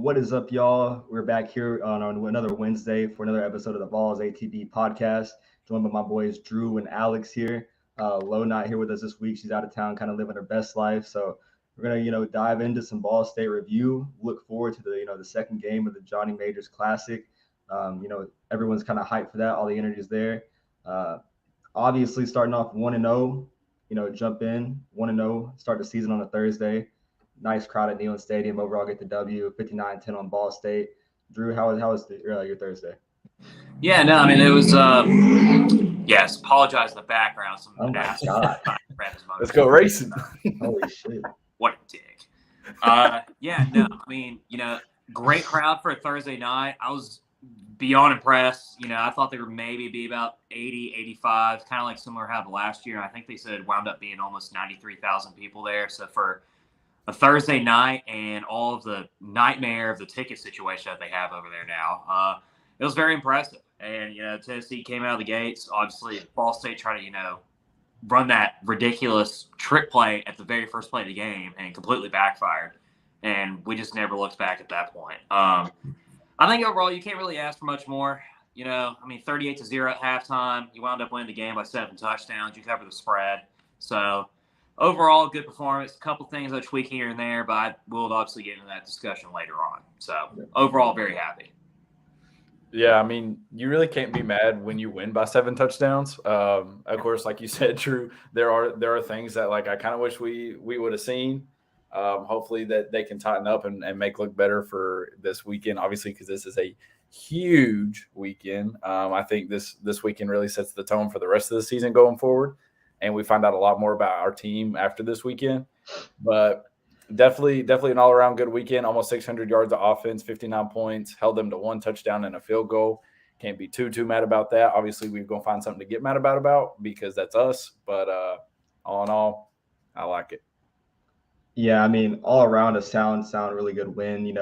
What is up, y'all? We're back here on another Wednesday for another episode of the Vols ATB podcast. Joined by my boys Drew and Alex here. Lo not here with us this week. She's out of town, kind of living her best life. So we're gonna, dive into some Ball State review. Look forward to the second game of the Johnny Majors Classic. Everyone's kind of hyped for that. All the energy is there. Obviously, starting off 1-0. Jump in 1-0. Start the season on a Thursday. Nice crowd at Neyland Stadium. Overall, get the W, 59-10 on Ball State. Drew, how was your Thursday? Yeah, no, I mean, it was, yes, apologize for the background. Some oh, my God. Let's go racing. Holy shit. What a dick. Yeah, no, I mean, great crowd for a Thursday night. I was beyond impressed. I thought they would maybe be about 80, 85, kind of like similar how the last year. I think they said it wound up being almost 93,000 people there. So for a Thursday night and all of the nightmare of the ticket situation that they have over there now, it was very impressive. And, Tennessee came out of the gates. Obviously, Ball State tried to, run that ridiculous trick play at the very first play of the game and completely backfired. And we just never looked back at that point. I think overall you can't really ask for much more. 38-0 at halftime. You wound up winning the game by 7 touchdowns. You covered the spread. So, overall, good performance. A couple things I tweak here and there, but we'll obviously get into that discussion later on. So, overall, very happy. Yeah, I mean, you really can't be mad when you win by 7 touchdowns. Of course, like you said, Drew, there are things that I kind of wish we would have seen. Hopefully that they can tighten up and make look better for this weekend. Obviously, because this is a huge weekend. I think this weekend really sets the tone for the rest of the season going forward. And we find out a lot more about our team after this weekend. But definitely an all-around good weekend. Almost 600 yards of offense, 59 points, held them to 1 touchdown and a field goal. Can't be too mad about that. Obviously, we're going to find something to get mad about because that's us. But all in all, I like it. Yeah, I mean, all around a sound really good win.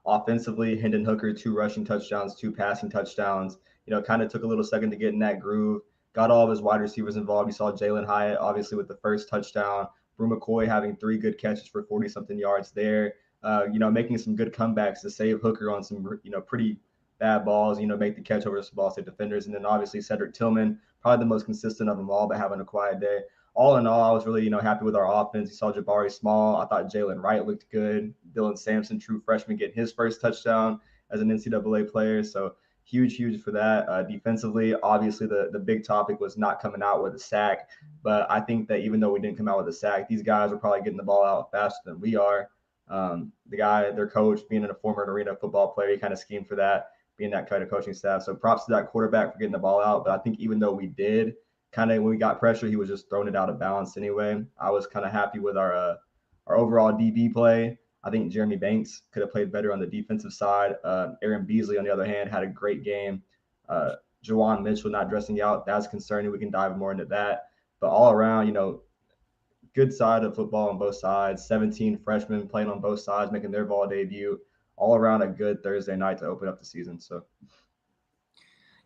Offensively, Hendon Hooker, 2 rushing touchdowns, 2 passing touchdowns. Kind of took a little second to get in that groove. Got all of his wide receivers involved. You saw Jalen Hyatt, obviously, with the first touchdown. Brew McCoy having 3 good catches for 40-something yards there. Making some good comebacks to save Hooker on some, pretty bad balls, make the catch over some Ball State defenders. And then, obviously, Cedric Tillman, probably the most consistent of them all, but having a quiet day. All in all, I was really, happy with our offense. You saw Jabari Small. I thought Jalen Wright looked good. Dylan Sampson, true freshman, getting his first touchdown as an NCAA player. So, huge for that. Defensively, obviously, the big topic was not coming out with a sack. But I think that even though we didn't come out with a sack, these guys are probably getting the ball out faster than we are. The guy, their coach, being a former arena football player, he kind of schemed for that, being that kind of coaching staff. So props to that quarterback for getting the ball out. But I think even though we did, kind of when we got pressure, he was just throwing it out of balance anyway. I was kind of happy with our overall DB play. I think Jeremy Banks could have played better on the defensive side. Aaron Beasley, on the other hand, had a great game. Juwan Mitchell not dressing out, that's concerning. We can dive more into that. But all around, good side of football on both sides. 17 freshmen playing on both sides, making their ball debut. All around a good Thursday night to open up the season. So,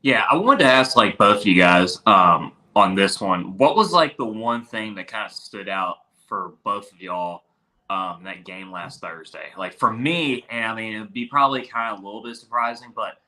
yeah, I wanted to ask both of you guys on this one. What was the one thing that kind of stood out for both of y'all? That game last Thursday. For me, and I mean, it'd be probably kind of a little bit surprising, but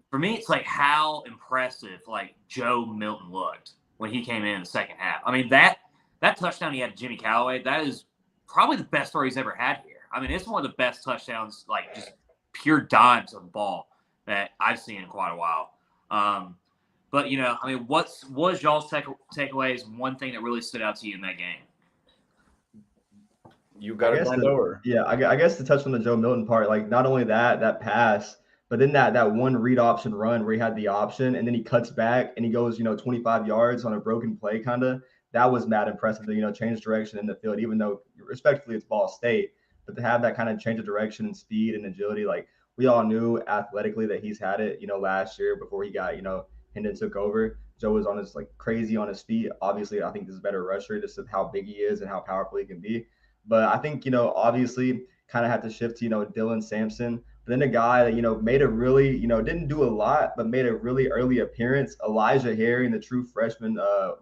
for me, it's how impressive Joe Milton looked when he came in the second half. I mean, that touchdown he had to Jimmy Callaway, that is probably the best throw he's ever had here. I mean, it's one of the best touchdowns, just pure dimes of the ball that I've seen in quite a while. But I mean, what was y'all's takeaways? One thing that really stood out to you in that game? You got it on over. Yeah, I guess to touch on the Joe Milton part, not only that pass, but then that one read option run where he had the option and then he cuts back and he goes, 25 yards on a broken play kind of. That was mad impressive to, change direction in the field, even though respectfully it's Ball State. But to have that kind of change of direction and speed and agility, we all knew athletically that he's had it, last year before he got, Hendon took over. Joe was on his crazy on his feet. Obviously, I think this is a better rusher just of how big he is and how powerful he can be. But I think, obviously kind of had to shift to, Dylan Sampson. But then a guy that, made a really, didn't do a lot, but made a really early appearance, Elijah Herring, the true freshman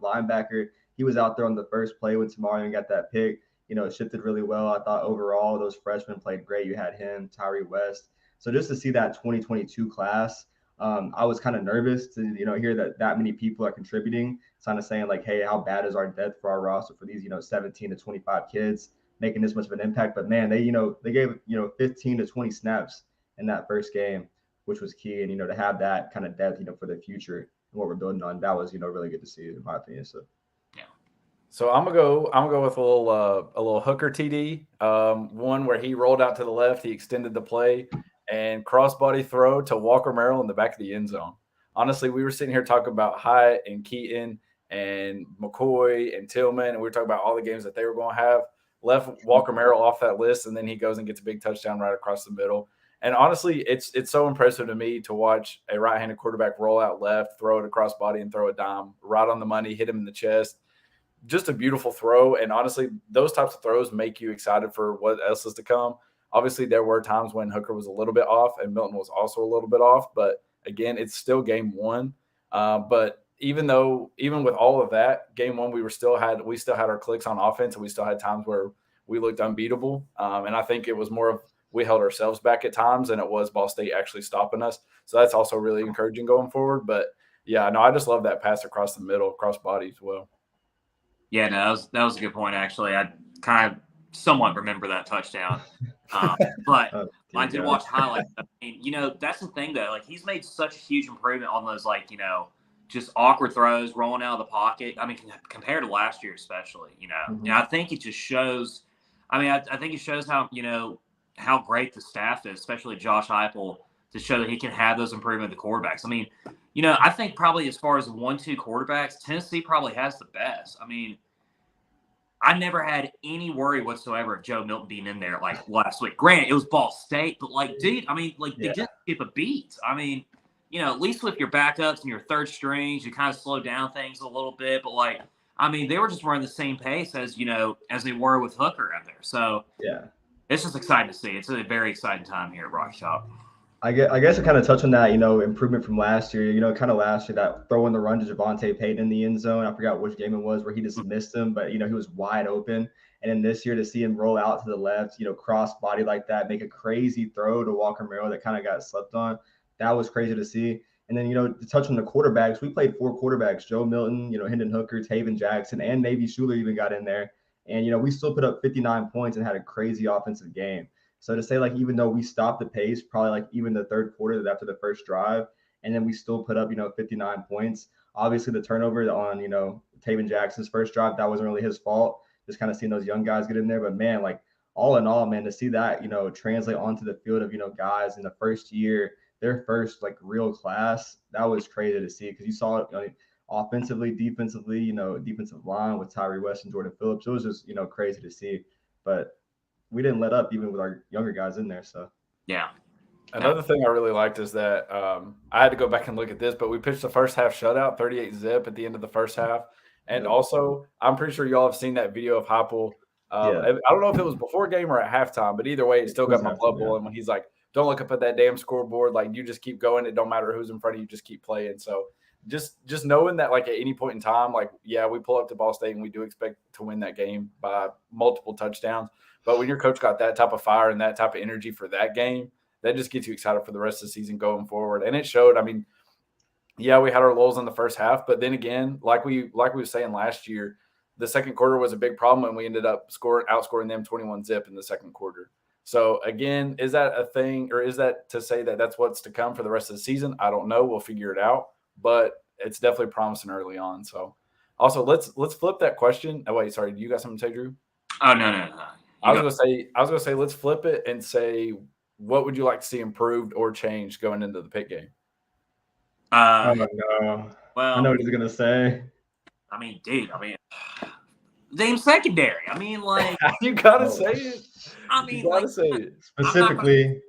linebacker. He was out there on the first play with Tamari and got that pick. it shifted really well. I thought overall those freshmen played great. You had him, Tyree West. So just to see that 2022 class, I was kind of nervous to, hear that many people are contributing. It's kind of saying like, hey, how bad is our depth for our roster for these, 17 to 25 kids making this much of an impact? But man, they gave, 15 to 20 snaps in that first game, which was key. And, to have that kind of depth, for the future and what we're building on, that was, really good to see in my opinion. So, yeah. So I'm gonna go with a little hooker TD, one where he rolled out to the left, he extended the play, and crossbody throw to Walker Merrill in the back of the end zone. Honestly, we were sitting here talking about Hyatt and Keaton and McCoy and Tillman, and we were talking about all the games that they were going to have. Left Walker Merrill off that list, and then he goes and gets a big touchdown right across the middle. And honestly, it's so impressive to me to watch a right-handed quarterback roll out left, throw it across body, and throw a dime right on the money, hit him in the chest. Just a beautiful throw. And honestly, those types of throws make you excited for what else is to come. Obviously, there were times when Hooker was a little bit off and Milton was also a little bit off. But again, it's still game one. But even with all of that, game one, we still had our clicks on offense, and we still had times where we looked unbeatable. And I think it was more of we held ourselves back at times, and it was Ball State actually stopping us. So that's also really encouraging going forward. But yeah, no, I just love that pass across the middle, across body as well. Yeah, no, that was a good point, actually. I kind of somewhat remember that touchdown. But I did watch highlights. I mean, that's the thing, though. Like, he's made such a huge improvement on those, like, just awkward throws, rolling out of the pocket. I mean, compared to last year especially, Mm-hmm. And I think it just shows – I mean, I think it shows how, how great the staff is, especially Josh Heupel, to show that he can have those improvement of the quarterbacks. I mean, I think probably as far as 1-2 quarterbacks, Tennessee probably has the best. I mean, I never had any worry whatsoever of Joe Milton being in there like last week. Granted, it was Ball State, but like, dude, I mean, like they just skip a beat. I mean, at least with your backups and your third strings, you kind of slow down things a little bit. But like, I mean, they were just running the same pace as as they were with Hooker out there. So yeah, it's just exciting to see. It's a very exciting time here at Rocky Top. I guess I kind of touch on that, improvement from last year. Kind of last year that throwing the run to Javonte Payton in the end zone. I forgot which game it was where he just missed him, but he was wide open. And then this year to see him roll out to the left, cross body like that, make a crazy throw to Walker Merrill that kind of got slept on. That was crazy to see. And then, to touch on the quarterbacks, we played 4 quarterbacks: Joe Milton, Hendon Hooker, Taven Jackson, and Navy Schuler even got in there. And, we still put up 59 points and had a crazy offensive game. So to say, like, even though we stopped the pace, probably like even the third quarter after the first drive, and then we still put up, 59 points. Obviously, the turnover on, Taven Jackson's first drive, that wasn't really his fault. Just kind of seeing those young guys get in there. But man, like all in all, man, to see that, translate onto the field of, guys in the first year, their first like real class, that was crazy to see because you saw it offensively, defensively, defensive line with Tyree West and Jordan Phillips. It was just, crazy to see. But we didn't let up even with our younger guys in there. So, yeah. Another thing I really liked is that I had to go back and look at this, but we pitched the first half shutout, 38-zip at the end of the first half. And also, I'm pretty sure y'all have seen that video of Heupel. I don't know if it was before game or at halftime, but either way, it still got my blood boiling when he's like, don't look up at that damn scoreboard. Like, you just keep going. It don't matter who's in front of you. Just keep playing. So just knowing that, like, at any point in time, like, yeah, we pull up to Ball State and we do expect to win that game by multiple touchdowns. But when your coach got that type of fire and that type of energy for that game, that just gets you excited for the rest of the season going forward. And it showed. I mean, yeah, we had our lulls in the first half, but then again, like we were saying last year, the second quarter was a big problem, and we ended up outscoring them 21-zip in the second quarter. So again, is that a thing, or is that to say that that's what's to come for the rest of the season? I don't know. We'll figure it out, but it's definitely promising early on. So also let's flip that question. Oh wait, sorry, do you got something to say, Drew? Oh no. I was gonna say let's flip it and say, what would you like to see improved or changed going into the Pitt game? Oh no! Well, I know what he's gonna say. I mean, dude. Damn secondary. I mean, like you gotta say it. I mean, you gotta say it specifically.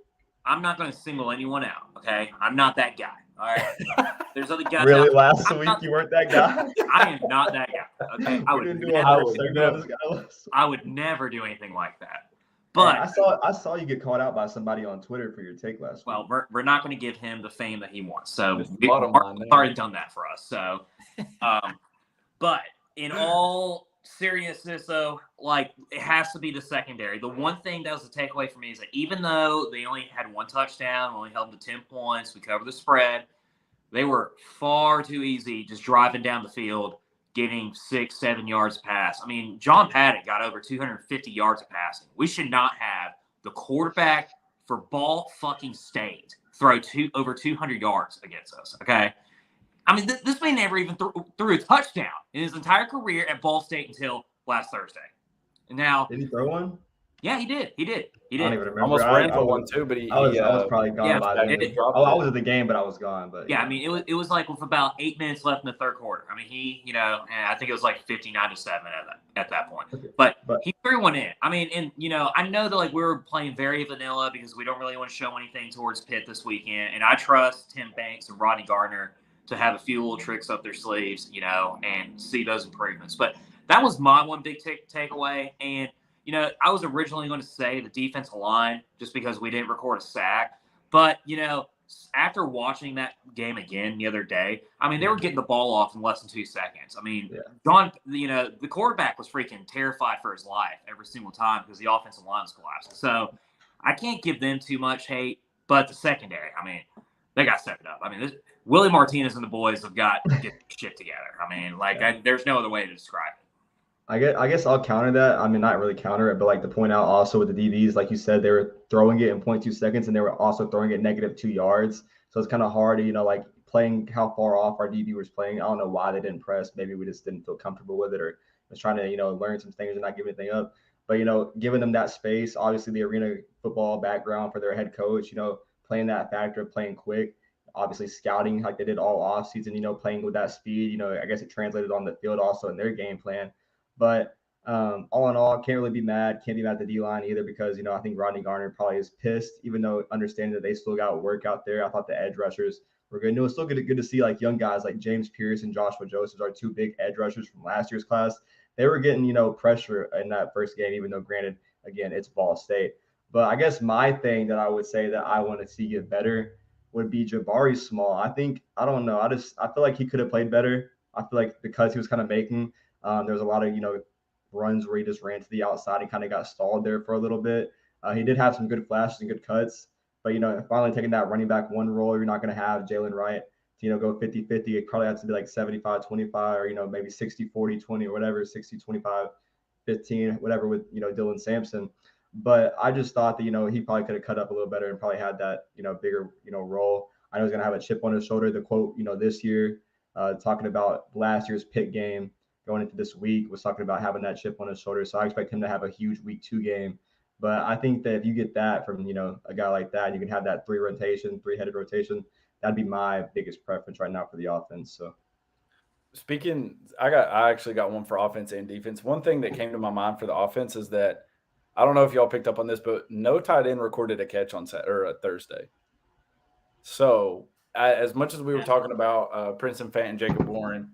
I'm not gonna single anyone out. Okay, I'm not that guy. All right. There's other guys. Really, last week you weren't that guy. I am not that guy. Okay, I would never do anything like that. But I saw you get called out by somebody on Twitter for your take last week. Well, we're not going to give him the fame that he wants. So Mark's already done that for us. So, but in all seriousness though, like it has to be the secondary. The one thing that was a takeaway for me is that even though they only had one touchdown, only held them to 10 points, we covered the spread, they were far too easy just driving down the field, getting 6-7 yards pass. I mean, John Paddock got over 250 yards of passing. We should not have the quarterback for Ball fucking State throw over 200 yards against us, okay? I mean, this man never even threw a touchdown in his entire career at Ball State until last Thursday. And now, did he throw one? Yeah, he did. He did. I don't even remember. Almost ran for one too, but I was probably gone by then. I was at the game, but I was gone. But yeah, I mean, it was like with about 8 minutes left in the third quarter. I mean, I think it was like 59-7 at that point. But he threw one in. I mean, and I know that like we were playing very vanilla because we don't really want to show anything towards Pitt this weekend, and I trust Tim Banks and Rodney Gardner to have a few little tricks up their sleeves, and see those improvements. But that was my one big takeaway. And I was originally going to say the defensive line just because we didn't record a sack. But, after watching that game again the other day, I mean, they were getting the ball off in less than 2 seconds. I mean, John, the quarterback was freaking terrified for his life every single time because the offensive line was collapsing. So I can't give them too much hate. But the secondary, I mean, they got to step it up. I mean, Willie Martinez and the boys have got to get shit together. I mean, there's no other way to describe it. I guess I'll counter that. I mean, not really counter it, but like to point out also with the DBs, like you said, they were throwing it in 0.2 seconds and they were also throwing it -2 yards. So it's kind of hard to, like playing how far off our DB was playing. I don't know why they didn't press. Maybe we just didn't feel comfortable with it or was trying to, learn some things and not give anything up. But, giving them that space, obviously the arena football background for their head coach, playing that factor, playing quick, obviously scouting like they did all offseason, playing with that speed, I guess it translated on the field also in their game plan. But all in all, can't really be mad. Can't be mad at the D-line either because, I think Rodney Garner probably is pissed, even though understanding that they still got work out there. I thought the edge rushers were good. It was still good to see like young guys like James Pierce and Joshua Joseph, our two big edge rushers from last year's class. They were getting, pressure in that first game, even though granted, again, it's Ball State. But I guess my thing that I would say that I want to see get better would be Jabari Small. I don't know. I feel like he could have played better. I feel like because he was kind of making there was a lot of, runs where he just ran to the outside and kind of got stalled there for a little bit. He did have some good flashes and good cuts, but, finally taking that running back one role, you're not going to have Jalen Wright to, go 50-50. It probably has to be like 75-25 or, maybe 60-40-20 or whatever, 60-25-15, whatever with, Dylan Sampson. But I just thought that, he probably could have cut up a little better and probably had that, bigger, role. I know he's going to have a chip on his shoulder. The quote, this year, talking about last year's Pitt game, going into this week was talking about having that chip on his shoulder. So I expect him to have a huge week 2 game. But I think that if you get that from, a guy like that, you can have that three-headed rotation. That'd be my biggest preference right now for the offense. So I actually got one for offense and defense. One thing that came to my mind for the offense is that I don't know if y'all picked up on this, but no tight end recorded a catch on Thursday. So as much as we were talking about Princeton Fant and Jacob Warren,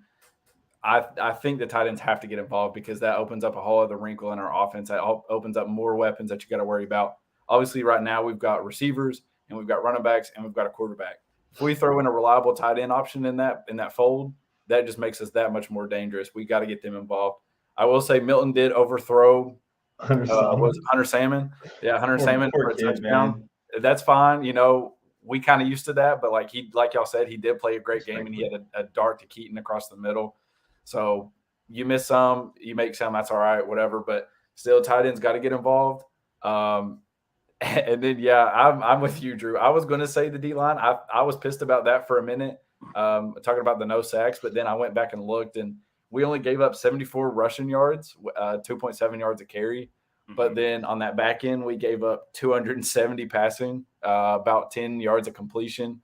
I think the tight ends have to get involved because that opens up a whole other wrinkle in our offense. That opens up more weapons that you got to worry about. Obviously, right now we've got receivers and we've got running backs and we've got a quarterback. If we throw in a reliable tight end option in that fold, that just makes us that much more dangerous. We got to get them involved. I will say Milton did overthrow Hunter Salmon. Yeah, Hunter Salmon for a touchdown. That's fine. We kind of used to that, but like y'all said, he did play a great game and he had a dart to Keaton across the middle. So you miss some, you make some, that's all right, whatever. But still, tight ends got to get involved. And then, yeah, I'm with you, Drew. I was going to say the D-line. I was pissed about that for a minute, talking about the no sacks. But then I went back and looked, and we only gave up 74 rushing yards, 2.7 yards a carry. But then on that back end, we gave up 270 passing, about 10 yards of completion.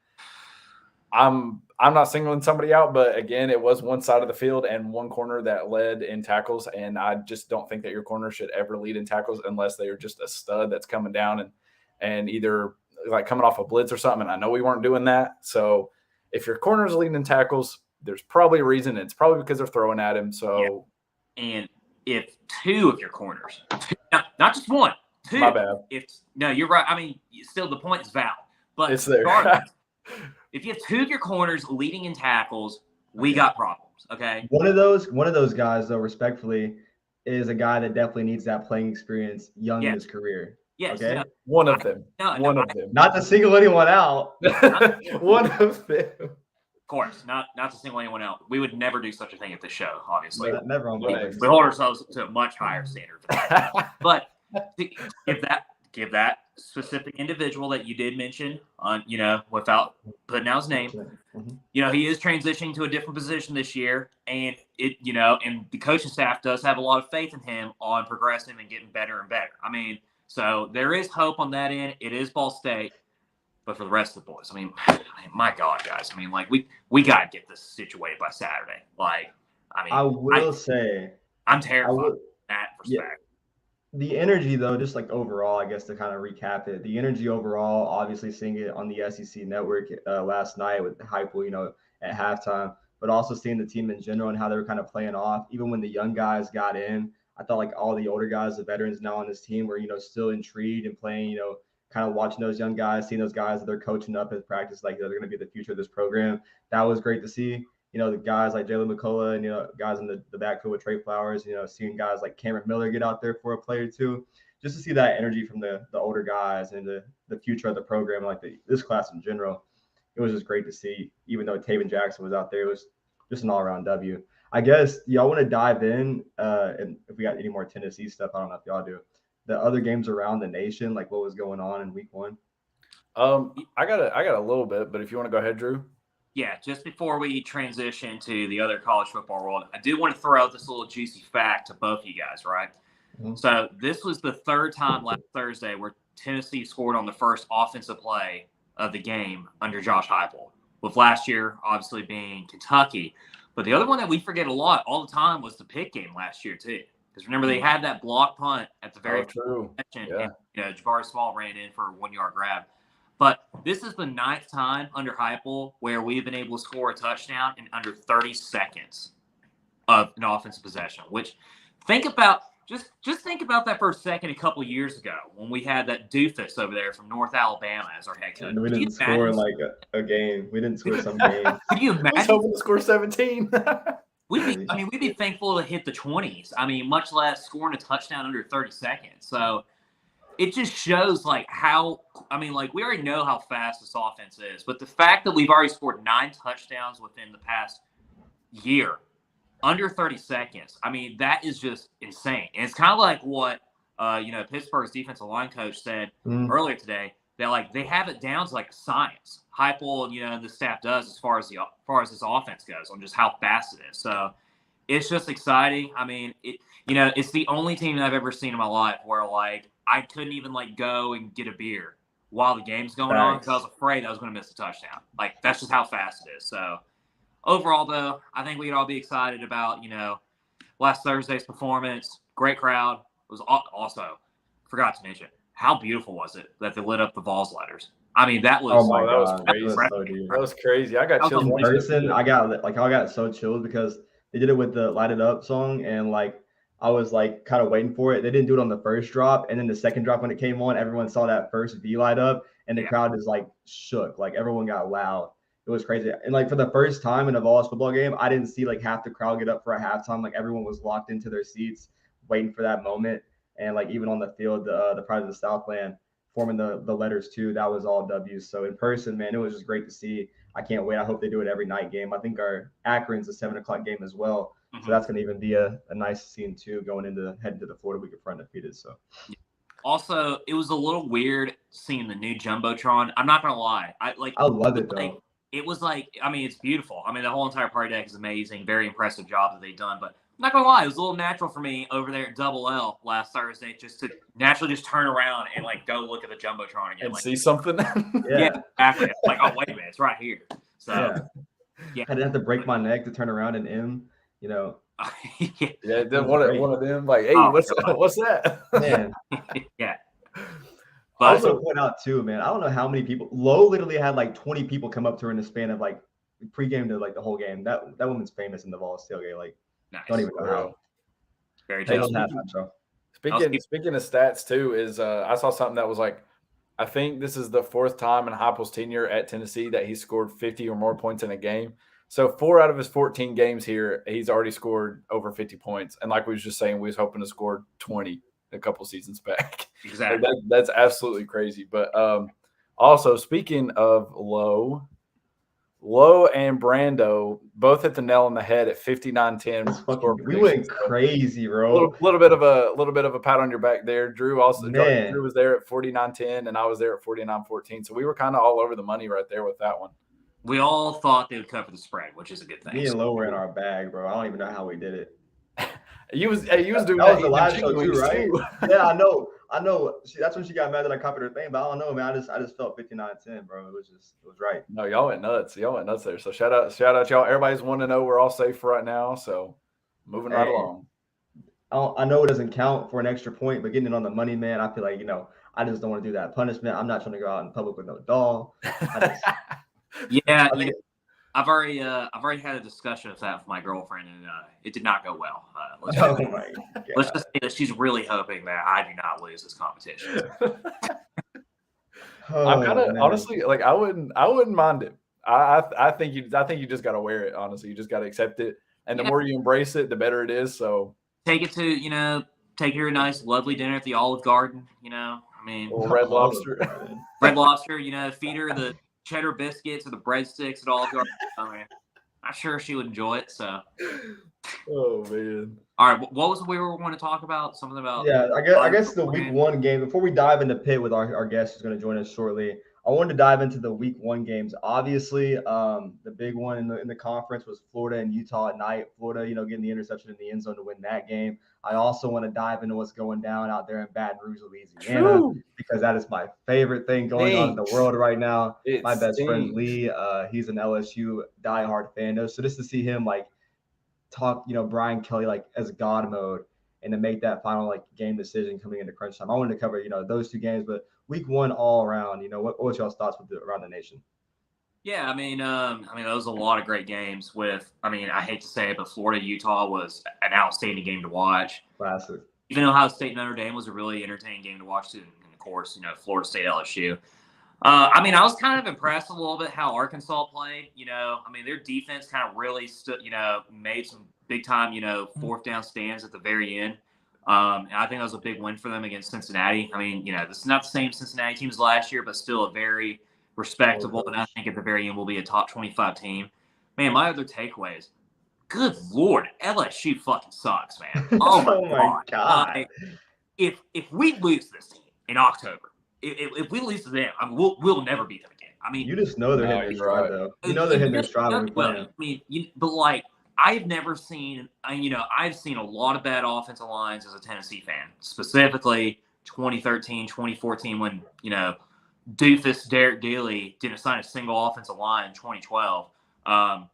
I'm not singling somebody out, but again, it was one side of the field and one corner that led in tackles. And I just don't think that your corner should ever lead in tackles unless they are just a stud that's coming down and either like coming off a blitz or something. And I know we weren't doing that. So if your corner is leading in tackles, there's probably a reason. It's probably because they're throwing at him. So, yeah. And if 2 of your corners, not just 1, 2. My bad. No, you're right. I mean, still the point is valid, but it's there. If you have 2 of your corners leading in tackles, we got problems. Okay. One of those guys, though, respectfully, is a guy that definitely needs that playing experience young in Yes. his career. Yes. Okay. No, One of them. One of them. Not to single anyone out. One of them. Of course, not to single anyone out. We would never do such a thing at this show, obviously. Never on purpose. We hold ourselves to a much higher standard for that. But to give that specific individual that you did mention on, without putting out his name, he is transitioning to a different position this year, and and the coaching staff does have a lot of faith in him on progressing and getting better and better. I mean, so there is hope on that end. It is Ball State. But for the rest of the boys, I mean, my God, guys. I mean, like, we got to get this situated by Saturday. Like, I mean. I will say. I'm terrified in that respect. Yeah. The energy, though, just like overall, I guess to kind of recap it, the energy overall, obviously seeing it on the SEC network last night with Heupel, at halftime, but also seeing the team in general and how they were kind of playing off. Even when the young guys got in, I thought like all the older guys, the veterans now on this team were, still intrigued and playing, kind of watching those young guys, seeing those guys that they're coaching up as practice, like they're going to be the future of this program. That was great to see. The guys like Jalen McCullough and, guys in the backfield with Trey Flowers, seeing guys like Cameron Miller get out there for a play or two, just to see that energy from the older guys and the future of the program, like this class in general. It was just great to see, even though Taven Jackson was out there. It was just an all-around W. I guess y'all want to dive in, and if we got any more Tennessee stuff, I don't know if y'all do. The other games around the nation, like what was going on in week 1? I got a little bit, but if you want to go ahead, Drew. Yeah, just before we transition to the other college football world, I do want to throw out this little juicy fact to both of you guys, right? Mm-hmm. So this was the third time last Thursday where Tennessee scored on the first offensive play of the game under Josh Heupel, with last year obviously being Kentucky. But the other one that we forget a lot all the time was the Pitt game last year too. Because remember, they had that block punt at the very true. Yeah. And, Jabari Small ran in for a 1-yard grab. But this is the 9th time under Heupel where we've been able to score a touchdown in under 30 seconds of an offensive possession. Which, think about that for a second. A couple of years ago when we had that doofus over there from North Alabama as our head coach. And we didn't score in like a game. We didn't score some game. Could you imagine? I was hoping to score 17. We'd be thankful to hit the 20s. I mean, much less scoring a touchdown under 30 seconds. So it just shows like how, I mean, like we already know how fast this offense is, but the fact that we've already scored 9 touchdowns within the past year under 30 seconds, I mean, that is just insane. And it's kind of like what, Pittsburgh's defensive line coach said earlier today, that like they have it down to like science. Heupel, and the staff does as far as this offense goes on just how fast it is. So it's just exciting. I mean, it's the only team that I've ever seen in my life where like I couldn't even like go and get a beer while the game's going on because I was afraid I was going to miss a touchdown. Like that's just how fast it is. So overall, though, I think we could all be excited about last Thursday's performance. Great crowd. It was also forgot to mention. How beautiful was it that they lit up the Vols letters? I mean, that was that was crazy. I got chills in person. I got so chilled because they did it with the Light It Up song, and like I was like kind of waiting for it. They didn't do it on the first drop, and then the second drop when it came on, everyone saw that first V light up, and the crowd is like shook. Like everyone got loud. It was crazy. And like for the first time in a Vols football game, I didn't see like half the crowd get up for a halftime. Like everyone was locked into their seats, waiting for that moment. And like even on the field, the Pride of the Southland forming the letters too, that was all W's. So in person, man, it was just great to see. I can't wait. I hope they do it every night game. I think our Akron's a 7:00 game as well. Mm-hmm. So that's going to even be a nice scene too, heading to the Florida week of front undefeated. So also, it was a little weird seeing the new Jumbotron. I'm not going to lie. I love it though. It was like, I mean, it's beautiful. I mean, the whole entire party deck is amazing. Very impressive job that they've done, but I'm not gonna lie, it was a little natural for me over there at Double L last Thursday just to naturally just turn around and like go look at the Jumbotron again. And like, see something? Yeah, exactly. Like, oh wait a minute, it's right here. So I didn't have to break my neck to turn around and One of them like, hey, what's that? Man. Yeah. But I also point out too, man, I don't know how many people. Lowe literally had like 20 people come up to her in the span of like pregame to like the whole game. That woman's famous in the Vols tailgate. Like, nice. Don't even know how. Very true. Speaking of stats too, is I saw something that was like, I think this is the 4th time in Heupel's tenure at Tennessee that he scored 50 or more points in a game. So 4 out of his 14 games here, he's already scored over 50 points. And like we was just saying, we was hoping to score 20 a couple seasons back. Exactly. That's absolutely crazy. But also, speaking of Lowe and Brando both hit the nail on the head at 59-10. We went crazy, bro. A little bit of a pat on your back there. Drew was there at 49-10, and I was there at 49-14. So we were kind of all over the money right there with that one. We all thought they would cover the spread, which is a good thing. Me and Lowe were in our bag, bro. I don't even know how we did it. You was doing that was the live show too, right? Yeah, I know. That's when she got mad that I copied her thing, but I don't know, man. I just felt 59-10, bro. It was right. No, y'all went nuts there. So shout out y'all. Everybody's 1-0. We're all safe right now. So moving right along. I know it doesn't count for an extra point, but getting it on the money, man, I feel like, I just don't want to do that punishment. I'm not trying to go out in public with no doll. Yeah, I've already had a discussion of that with my girlfriend, and it did not go well. Let's just say that she's really hoping that I do not lose this competition. I'm kind of honestly like I wouldn't mind it. I think you just got to wear it. Honestly, you just got to accept it, and the more you embrace it, the better it is. So take it to take her a nice, lovely dinner at the Olive Garden. I mean, Red Lobster. Feed her the cheddar biscuits or the breadsticks at Olive Garden. I mean, I'm sure she would enjoy it. So, oh man! All right, what was we were going to talk about? Something about I guess the week 1 game. Before we dive into Pitt with our guest who's going to join us shortly, I wanted to dive into the week 1 games. Obviously, the big one in the conference was Florida and Utah at night. Florida, getting the interception in the end zone to win that game. I also want to dive into what's going down out there in Baton Rouge, Louisiana, because that is my favorite thing going on in the world right now. My best friend Lee, he's an LSU diehard fan, though. So just to see him talk, Brian Kelly as God mode, and to make that final game decision coming into crunch time. I wanted to cover those 2 games, but week 1 all around. What was y'all's thoughts around the nation? Yeah, I mean, there was a lot of great games I hate to say it, but Florida-Utah was an outstanding game to watch. Classic. Even Ohio State-Notre Dame was a really entertaining game to watch too. And of course, Florida State-LSU. I was kind of impressed a little bit how Arkansas played. Their defense kind of really stood, made some big-time, 4th down stands at the very end. And I think that was a big win for them against Cincinnati. This is not the same Cincinnati team as last year, but still a very respectable, and I think at the very end will be a top 25 team. Man, my other takeaways. Good Lord, LSU fucking sucks, man. Oh my God. If we lose this team in October, if we lose to them, we'll never beat them again. You just know they're hitting their stride, though. They're hitting their stride when we play. But I've never seen, I've seen a lot of bad offensive lines as a Tennessee fan, specifically 2013, 2014, when, doofus Derek Daly didn't sign a single offensive line in 2012. I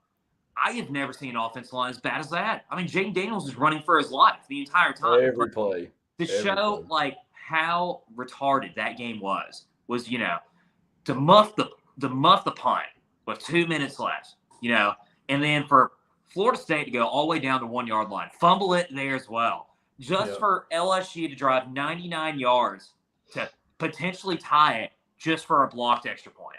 have never seen an offensive line as bad as that. Jaden Daniels was running for his life the entire time. Every play. To show how retarded that game was to muff the punt with 2 minutes left, and then for Florida State to go all the way down the 1 yard line, fumble it there as well, for LSU to drive 99 yards to potentially tie it just for a blocked extra point.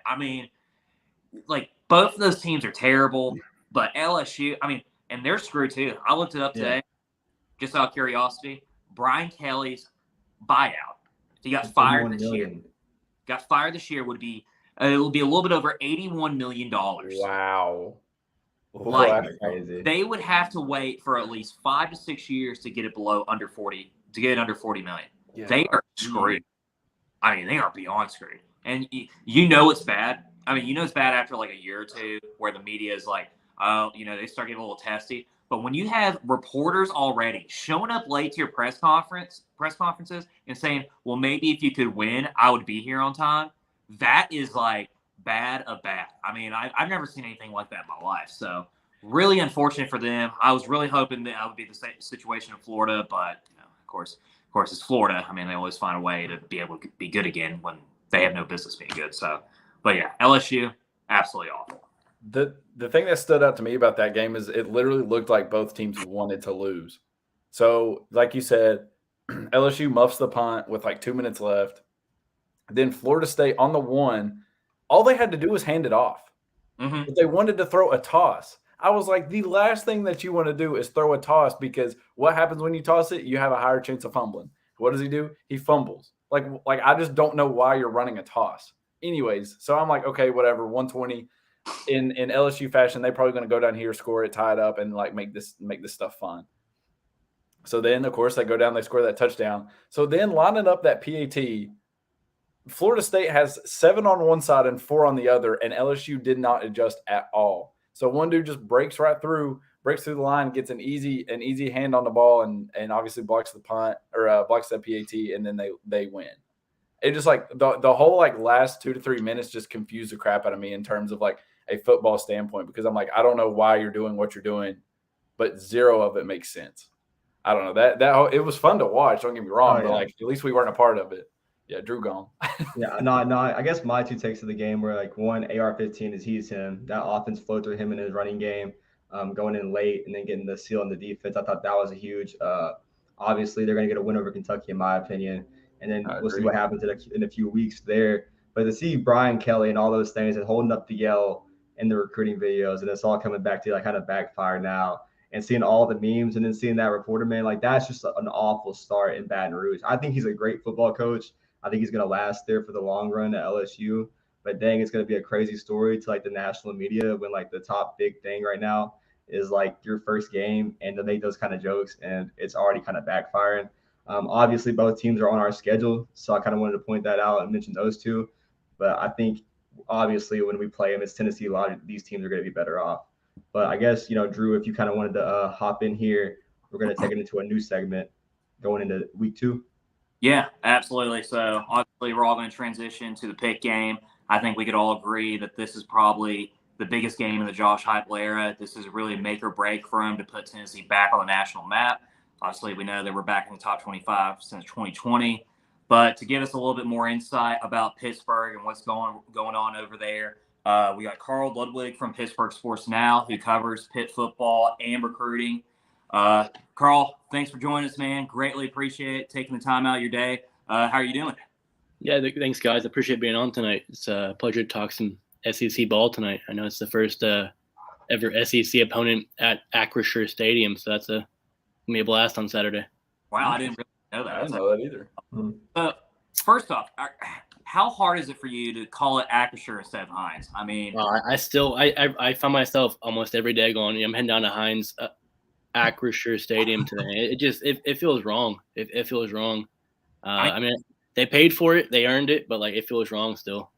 Both of those teams are terrible, but LSU, and they're screwed too. I looked it up today, just out of curiosity. Brian Kelly's buyout, if he got fired this year, would be it will be a little bit over $81 million. Wow. Crazy. They would have to wait for at least 5 to 6 years to get it under 40 million. Yeah. They are screwed. They are beyond screwed. And it's bad. It's bad after a year or two where the media is they start getting a little testy. But when you have reporters already showing up late to your press conferences and saying, well, maybe if you could win, I would be here on time. That is bad of bad. I've never seen anything like that in my life. So really unfortunate for them. I was really hoping that I would be the same situation in Florida, but of course it's Florida. They always find a way to be able to be good again when they have no business being good. So, but yeah, LSU, absolutely awful. The thing that stood out to me about that game is it literally looked like both teams wanted to lose. So, like you said, LSU muffs the punt with 2 minutes left. Then Florida State on the 1, all they had to do was hand it off. Mm-hmm. But they wanted to throw a toss. I was like, the last thing that you want to do is throw a toss, because what happens when you toss it? You have a higher chance of fumbling. What does he do? He fumbles. Like I just don't know why you're running a toss. Anyways, so I'm like, okay, whatever, 120. In LSU fashion, they're probably going to go down here, score it, tie it up, and like make this stuff fun. So then, of course, they go down, they score that touchdown. So then lining up that PAT, Florida State has 7 on one side and 4 on the other, and LSU did not adjust at all. So one dude just breaks through the line, gets an easy hand on the ball, and obviously blocks the punt or blocks that PAT, and then they win. It just like the whole like last 2 to 3 minutes just confused the crap out of me in terms of like a football standpoint, because I'm like, I don't know why you're doing what you're doing, but zero of it makes sense. I don't know, that it was fun to watch. Don't get me wrong, but like at least we weren't a part of it. Yeah, Drew gone. Yeah, no. I guess my 2 takes of the game were like, one, AR-15 is he's him. That offense flowed through him in his running game, going in late and then getting the seal on the defense. I thought that was a huge. Obviously, they're going to get a win over Kentucky, in my opinion, and then we'll see what happens in a few weeks there. But to see Brian Kelly and all those things and holding up the yell in the recruiting videos, and it's all coming back to like kind of backfire now. And seeing all the memes and then seeing that reporter, man, like that's just an awful start in Baton Rouge. I think he's a great football coach. I think he's going to last there for the long run at LSU. But dang, it's going to be a crazy story to like the national media when like the top big thing right now is like your first game, and to make those kind of jokes, and it's already kind of backfiring. Obviously, both teams are on our schedule, so I kind of wanted to point that out and mention those two. But I think obviously when we play them, it's Tennessee. A lot of these teams are going to be better off. But I guess, Drew, if you kind of wanted to hop in here, we're going to take it into a new segment going into week 2. Yeah, absolutely. So obviously we're all going to transition to the Pitt game. I think we could all agree that this is probably the biggest game in the Josh Heupel era. This is really make or break for him to put Tennessee back on the national map. Obviously, we know that we're back in the top 25 since 2020. But to give us a little bit more insight about Pittsburgh and what's going on over there, we got Karl Ludwig from Pittsburgh Sports Now, who covers Pitt football and recruiting. Karl, thanks for joining us, man. Greatly appreciate it, taking the time out of your day. How are you doing? Yeah, thanks, guys. I appreciate being on tonight. It's a pleasure to talk some SEC ball tonight. I know it's the first ever SEC opponent at Acrisure Stadium, so that's going to be a blast on Saturday. Wow, I didn't really know that. I didn't know that either. First off, how hard is it for you to call it Acrisure instead of Hines? I mean, I find myself almost every day going, I'm heading down to Hines Acrisure Stadium today. It feels wrong. It feels wrong. I mean, they paid for it, they earned it, but like it feels wrong still.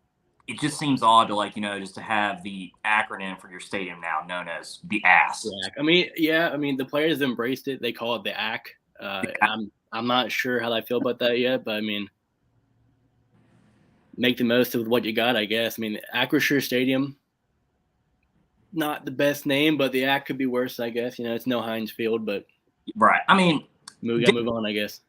It just seems odd to just to have the acronym for your stadium now known as the ASS. I mean, the players embraced it. They call it the AC. I'm not sure how I feel about that yet, but I mean, make the most of what you got, I guess. I mean, Acrisure Stadium, not the best name, but the AC could be worse, I guess. It's no Heinz Field, but right. I mean, move on, I guess.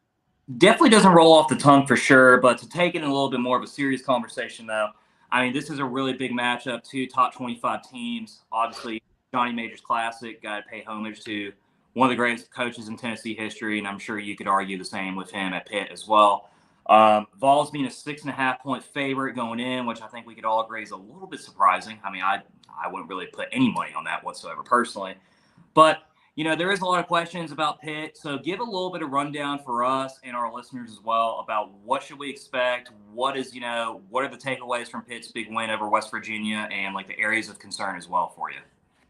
Definitely doesn't roll off the tongue for sure, but to take it in a little bit more of a serious conversation, though, I mean, this is a really big matchup, 2 top 25 teams. Obviously, Johnny Majors Classic, got to pay homage to one of the greatest coaches in Tennessee history, and I'm sure you could argue the same with him at Pitt as well. Vols being a 6.5-point favorite going in, which I think we could all agree is a little bit surprising. I mean, I wouldn't really put any money on that whatsoever personally. But there is a lot of questions about Pitt, so give a little bit of rundown for us and our listeners as well about what should we expect, what are the takeaways from Pitt's big win over West Virginia, and like the areas of concern as well for you.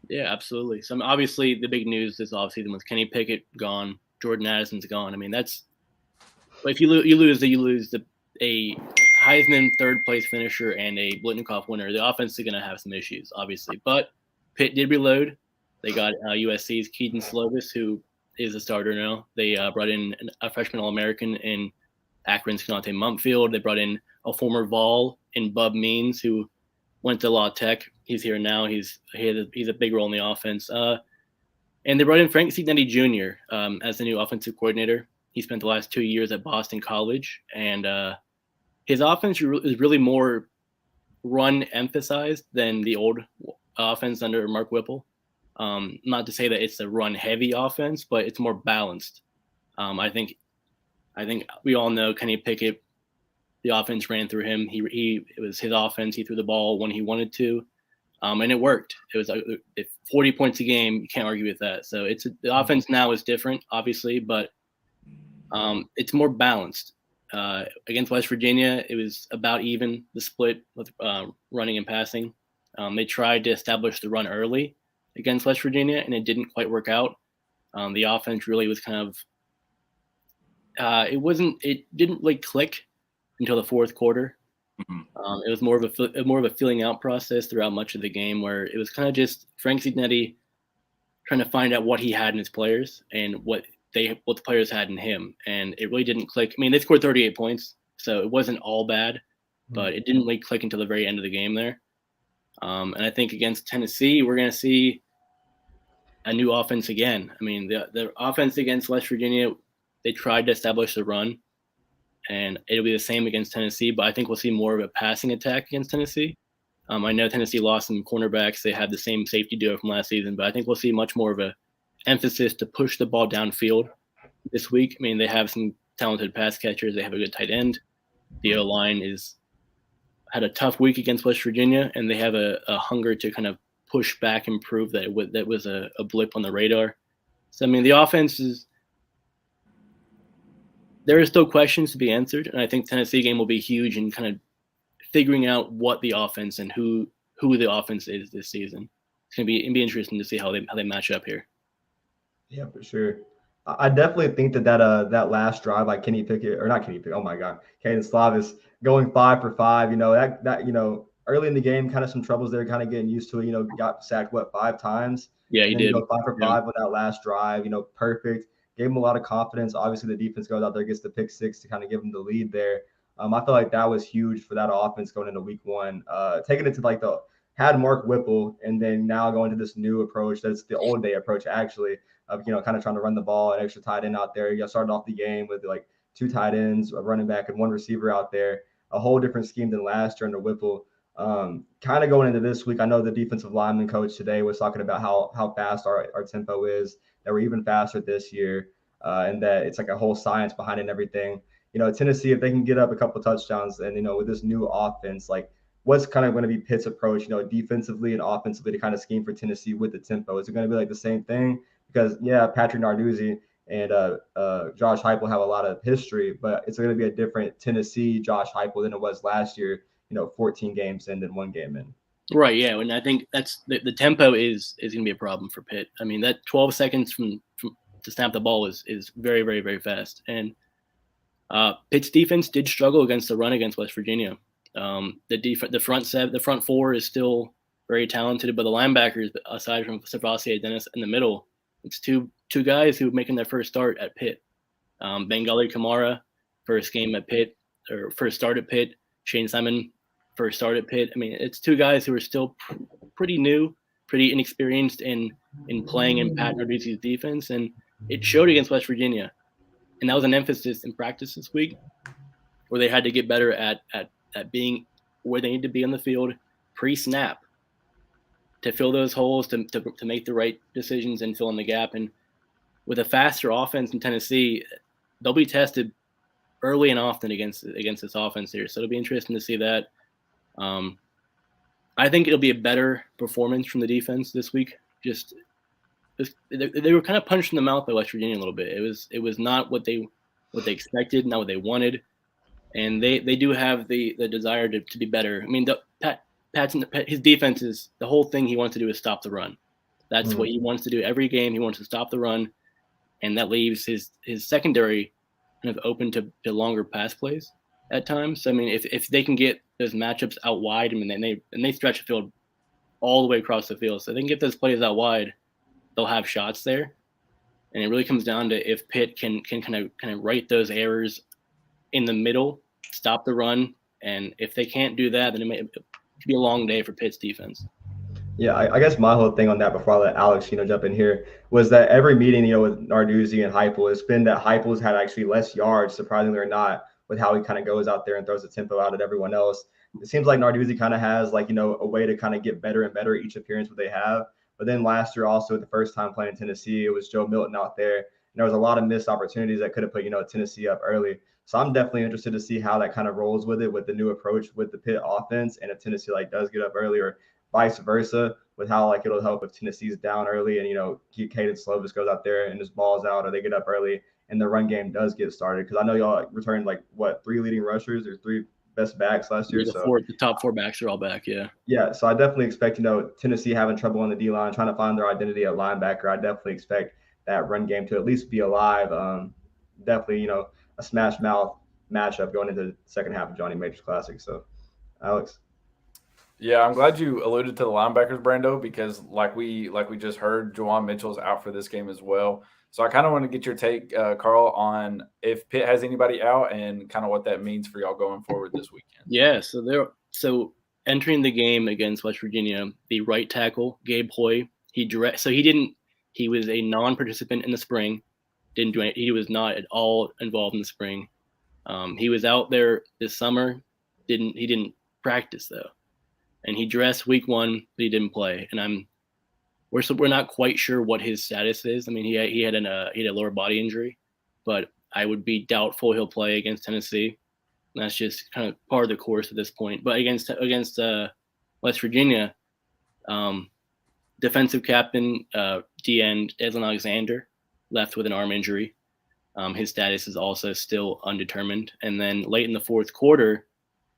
Yeah, absolutely. So obviously the big news is obviously with Kenny Pickett gone, Jordan Addison's gone. I mean, but if you lose a Heisman third place finisher and a Blitnikoff winner, the offense is going to have some issues, obviously. But Pitt did reload. They got USC's Keaton Slovis, who is a starter now. They brought in a freshman All-American in Akron's Konate Mumpfield. They brought in a former Vol in Bub Means, who went to La Tech. He's here now. He's a big role in the offense. And they brought in Frank Cignetti Jr. As the new offensive coordinator. He spent the last 2 years at Boston College, and his offense is really more run emphasized than the old offense under Mark Whipple. Not to say that it's a run-heavy offense, but it's more balanced. I think we all know Kenny Pickett. The offense ran through him. It was his offense. He threw the ball when he wanted to. And it worked. It was 40 points a game. You can't argue with that. So the offense now is different, obviously, but it's more balanced. Against West Virginia, it was about even, the split with running and passing. They tried to establish the run early against West Virginia, and it didn't quite work out. The offense really was kind of it didn't really click until the fourth quarter. It was more of a filling out process throughout much of the game, where it was kind of just Frank Cignetti trying to find out what he had in his players and what the players had in him, and it really didn't click. I mean, they scored 38 points, so it wasn't all bad, but it didn't really click until the very end of the game there. And I think against Tennessee, we're going to see a new offense again. I mean, the offense against West Virginia, they tried to establish the run, and it'll be the same against Tennessee, but I think we'll see more of a passing attack against Tennessee. I know Tennessee lost some cornerbacks. They had the same safety duo from last season, but I think we'll see much more of a emphasis to push the ball downfield this week. I mean, they have some talented pass catchers. They have a good tight end. The O-line had a tough week against West Virginia, and they have a hunger to kind of push back and prove that that was a blip on the radar. So, I mean, the offense there are still questions to be answered, and I think Tennessee game will be huge in kind of figuring out what the offense and who the offense is this season. It's gonna be interesting to see how they match up here. Yeah, for sure. I definitely think that last drive, like Kenny Pickett, or not Kenny Pickett, oh my God, Caden Slavis going 5 for 5. That early in the game, kind of some troubles there, kind of getting used to it. Got sacked 5 times. Yeah, he did. 5 for 5 with that last drive. Perfect. Gave him a lot of confidence. Obviously, the defense goes out there, gets the pick 6 to kind of give him the lead there. I feel like that was huge for that offense going into week 1. Taking it to had Mark Whipple, and then now going to this new approach. That's the old day approach, actually, of kind of trying to run the ball, an extra tight end out there. You started off the game with 2 tight ends, a running back, and 1 receiver out there. A whole different scheme than last year under Whipple. Kind of going into this week, I know the defensive lineman coach today was talking about how fast our tempo is, that we're even faster this year, and that it's like a whole science behind it and everything. Tennessee, if they can get up a couple touchdowns and, with this new offense, what's kind of going to be Pitt's approach, defensively and offensively to kind of scheme for Tennessee with the tempo? Is it going to be the same thing? Because, yeah, Patrick Narduzzi and Josh Heupel have a lot of history, but it's going to be a different Tennessee Josh Heupel than it was last year, 14 games in and 1 game in. Right, yeah, and I think that's the tempo is going to be a problem for Pitt. I mean, that 12 seconds from to snap the ball is very, very, very fast. And Pitt's defense did struggle against the run against West Virginia. The front 4 is still very talented, but the linebackers, aside from Savasi and Dennis in the middle, it's two guys who are making their first start at Pitt. Bengali Kamara, first start at Pitt. Shane Simon, first start at Pitt. I mean, it's 2 guys who are still pretty new, pretty inexperienced in playing in Pat Narduzzi's defense, and it showed against West Virginia. And that was an emphasis in practice this week, where they had to get better at being where they need to be on the field pre-snap to fill those holes, to make the right decisions and fill in the gap. And with a faster offense in Tennessee, they'll be tested early and often against this offense here. So it'll be interesting to see that. I think it'll be a better performance from the defense this week. They were kind of punched in the mouth by West Virginia a little bit. It was not what they expected, not what they wanted, and they do have the desire to be better. I mean, his defense is, the whole thing he wants to do is stop the run. That's what he wants to do every game. He wants to stop the run, and that leaves his secondary kind of open to longer pass plays at times. So, I mean, if they can get those matchups out wide, I mean, they stretch the field all the way across the field, so they can get those plays out wide, they'll have shots there. And it really comes down to if Pitt can kind of right those errors in the middle, stop the run, and if they can't do that, then it could be a long day for Pitt's defense. Yeah, I guess my whole thing on that, before I let Alex, jump in here, was that every meeting, with Narduzzi and Heupel, it's been that Heupel's had actually less yards, surprisingly or not, with how he kind of goes out there and throws the tempo out at everyone else. It seems like Narduzzi kind of has a way to kind of get better and better each appearance what they have. But then last year also, the first time playing Tennessee, it was Joe Milton out there. And there was a lot of missed opportunities that could have put, Tennessee up early. So I'm definitely interested to see how that kind of rolls with it, with the new approach with the Pitt offense. And if Tennessee does get up early, or vice versa with how like it'll help if Tennessee's down early and Caden Slovis goes out there and his ball's out or they get up early and the run game does get started because I know y'all returned like what 3 leading rushers or 3 best backs last year. The top 4 backs are all back. Yeah. Yeah. So I definitely expect Tennessee having trouble on the D line, trying to find their identity at linebacker. I definitely expect that run game to at least be alive. Definitely a smash mouth matchup going into the second half of Johnny Majors Classic. So, Alex. Yeah, I'm glad you alluded to the linebackers, Brando, because like we just heard, Juwan Mitchell's out for this game as well. So I kind of want to get your take, Karl, on if Pitt has anybody out and kind of what that means for y'all going forward this weekend. Yeah, so entering the game against West Virginia, the right tackle Gabe Hoy, he was a non-participant in the spring, didn't do anything. He was not at all involved in the spring. He was out there this summer, he didn't practice though. And he dressed week 1, but he didn't play. And we're not quite sure what his status is. I mean, he had a lower body injury, but I would be doubtful he'll play against Tennessee. And that's just kind of part of the course at this point. But against West Virginia, defensive captain D-end Eslin Alexander left with an arm injury. His status is also still undetermined. And then late in the fourth quarter,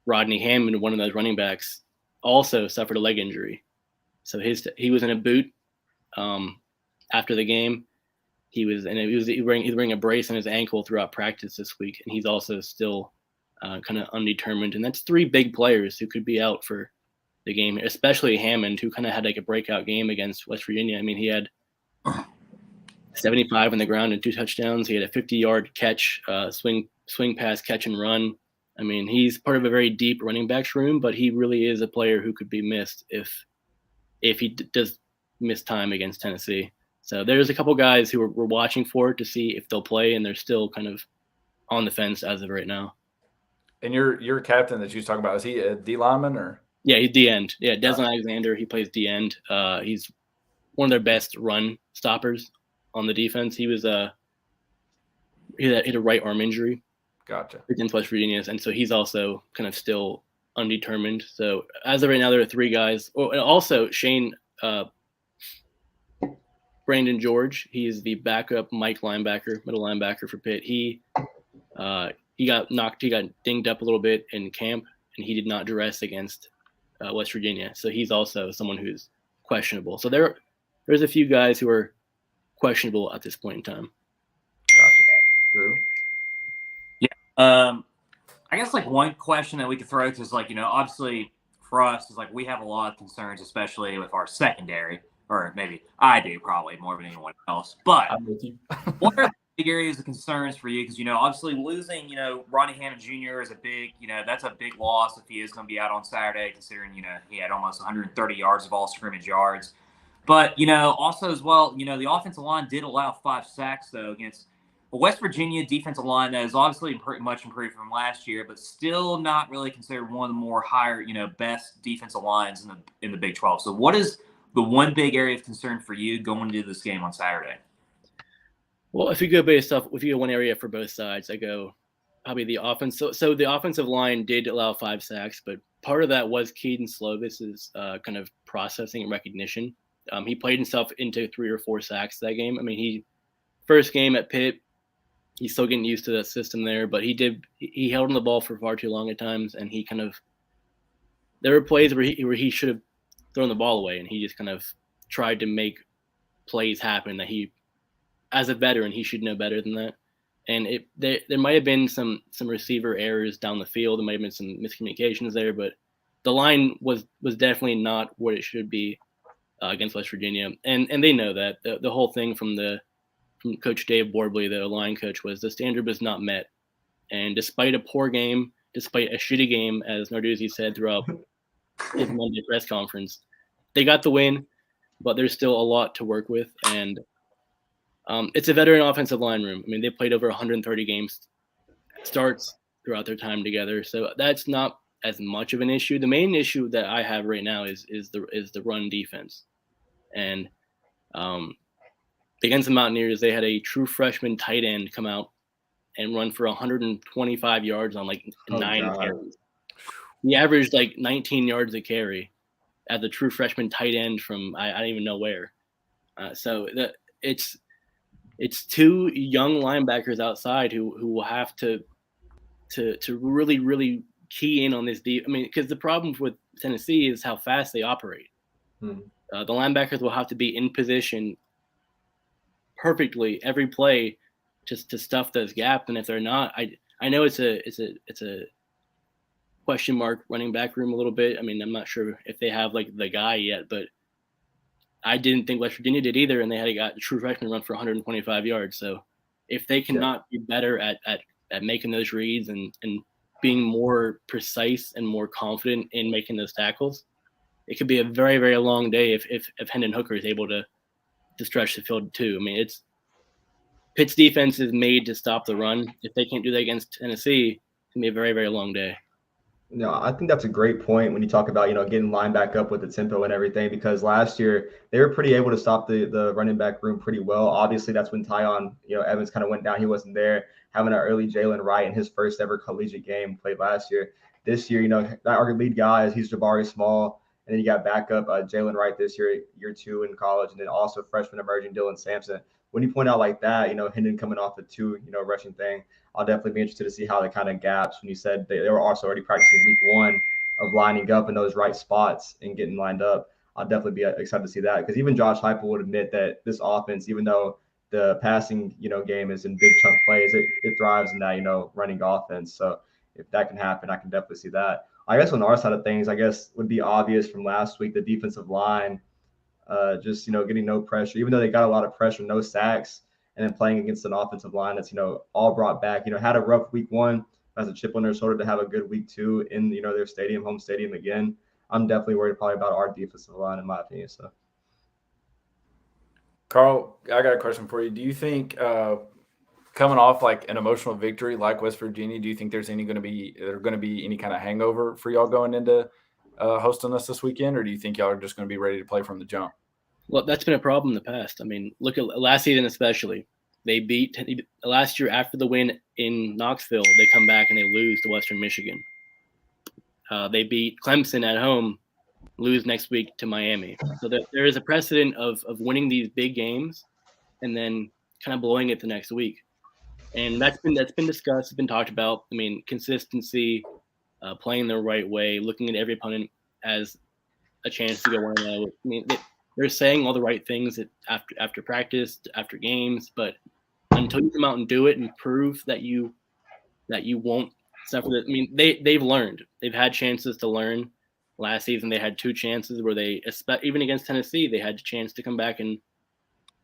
Rodney Hammond, one of those running backs, also suffered a leg injury. So he was in a boot after the game. He was wearing a brace on his ankle throughout practice this week, and he's also still kind of undetermined. And that's 3 big players who could be out for the game, especially Hammond, who kind of had like a breakout game against West Virginia. I mean, he had 75 on the ground and 2 touchdowns. He had a 50-yard catch, swing pass, catch and run. I mean, he's part of a very deep running backs room, but he really is a player who could be missed if he does miss time against Tennessee. So there's a couple guys who we're watching for to see if they'll play, and they're still kind of on the fence as of right now. And your captain that you was talking about, is he a D lineman or? Yeah, he's D-end. Yeah, Deslin Alexander, he plays D-end. He's one of their best run stoppers on the defense. He was he had a right arm injury. Gotcha. Against West Virginia, and so he's also kind of still undetermined. So as of right now, there are 3 guys. Oh, and also Shane Brandon George. He is the backup middle linebacker for Pitt. He got dinged up a little bit in camp, and he did not dress against West Virginia. So he's also someone who's questionable. So there's a few guys who are questionable at this point in time. Gotcha. Drew? I guess like one question that we could throw to is like, obviously for us is like we have a lot of concerns, especially with our secondary, or maybe I do probably more than anyone else. But I'm with you. what are the big areas of concerns for you? Because, obviously losing, Ronnie Hammond Jr. is a big, that's a big loss if he is going to be out on Saturday, considering, he had almost 130 yards of all scrimmage yards. But, also as well, the offensive line did allow 5 sacks, though, against a West Virginia defensive line that is obviously much improved from last year, but still not really considered one of the more higher, best defensive lines in the Big 12. So what is the one big area of concern for you going into this game on Saturday? Well, if you go one area for both sides, I go probably the offense. So the offensive line did allow 5 sacks, but part of that was Caden Slovis's kind of processing and recognition. He played himself into 3 or 4 sacks that game. I mean, first game at Pitt, he's still getting used to the system there, but he held on the ball for far too long at times, and there were plays where he should have thrown the ball away, and he just kind of tried to make plays happen that as a veteran, he should know better than that. And there might have been some receiver errors down the field. There might have been some miscommunications there, but the line was definitely not what it should be against West Virginia, and they know that. The whole thing from Coach Dave Borbley, the line coach, was the standard was not met. And despite a poor game, despite a shitty game, as Narduzzi said throughout his Monday press conference, they got the win, but there's still a lot to work with. And it's a veteran offensive line room. I mean, they played over 130 games starts throughout their time together. So that's not as much of an issue. The main issue that I have right now is the run defense. And against the Mountaineers, they had a true freshman tight end come out and run for 125 yards on 9 carries. He averaged 19 yards a carry. as a true freshman tight end from I don't even know where. It's two young linebackers outside who will have to really, really key in on this deep. I mean, because the problem with Tennessee is how fast they operate. Hmm. The linebackers will have to be in position perfectly every play just to stuff those gaps. And if they're not, I know it's a question mark running back room a little bit. I mean, I'm not sure if they have like the guy yet, but I didn't think West Virginia did either, and they had got a true freshman run for 125 yards. So if they cannot be better at making those reads and being more precise and more confident in making those tackles, it could be a very, very long day if Hendon Hooker is able to stretch the field too. I mean, Pitt's defense is made to stop the run. If they can't do that against Tennessee, it's gonna be a very, very long day. No, I think that's a great point when you talk about, getting line back up with the tempo and everything, because last year they were pretty able to stop the running back room pretty well. Obviously, that's when Tyon, Evans kind of went down. He wasn't there. Having an early Jalen Wright in his first ever collegiate game played last year. This year, our lead guy he's Jabari Small. And then you got backup Jalen Wright this year 2 in college, and then also freshman emerging Dylan Sampson. When you point out like that, Hendon coming off the 2, rushing thing, I'll definitely be interested to see how they kind of gaps. When you said they were also already practicing week 1 of lining up in those right spots and getting lined up, I'll definitely be excited to see that, because even Josh Heupel would admit that this offense, even though the passing, game is in big chunk plays, it thrives in that, running offense. So if that can happen, I can definitely see that. I guess on our side of things, I guess would be obvious from last week, the defensive line, just, getting no pressure, even though they got a lot of pressure, no sacks, and then playing against an offensive line that's, all brought back, had a rough week 1, has a chip on their shoulder to have a good week 2 in, their home stadium again. I'm definitely worried probably about our defensive line, in my opinion. So, Karl, I got a question for you. Do you think coming off like an emotional victory like West Virginia, do you think there's going to be any kind of hangover for y'all going into hosting us this weekend, or do you think y'all are just going to be ready to play from the jump? Well, that's been a problem in the past. I mean, look at last season especially. They beat last year after the win in Knoxville. They come back and they lose to Western Michigan. They beat Clemson at home, lose next week to Miami. So there is a precedent of winning these big games and then kind of blowing it the next week. And that's been discussed, it's been talked about. I mean, consistency, playing the right way, looking at every opponent as a chance to go 1-0. I mean, they're saying all the right things after practice, after games, but until you come out and do it and prove that you won't suffer that. I mean, they've learned. They've had chances to learn. Last season they had 2 chances where they, even against Tennessee, they had a chance to come back and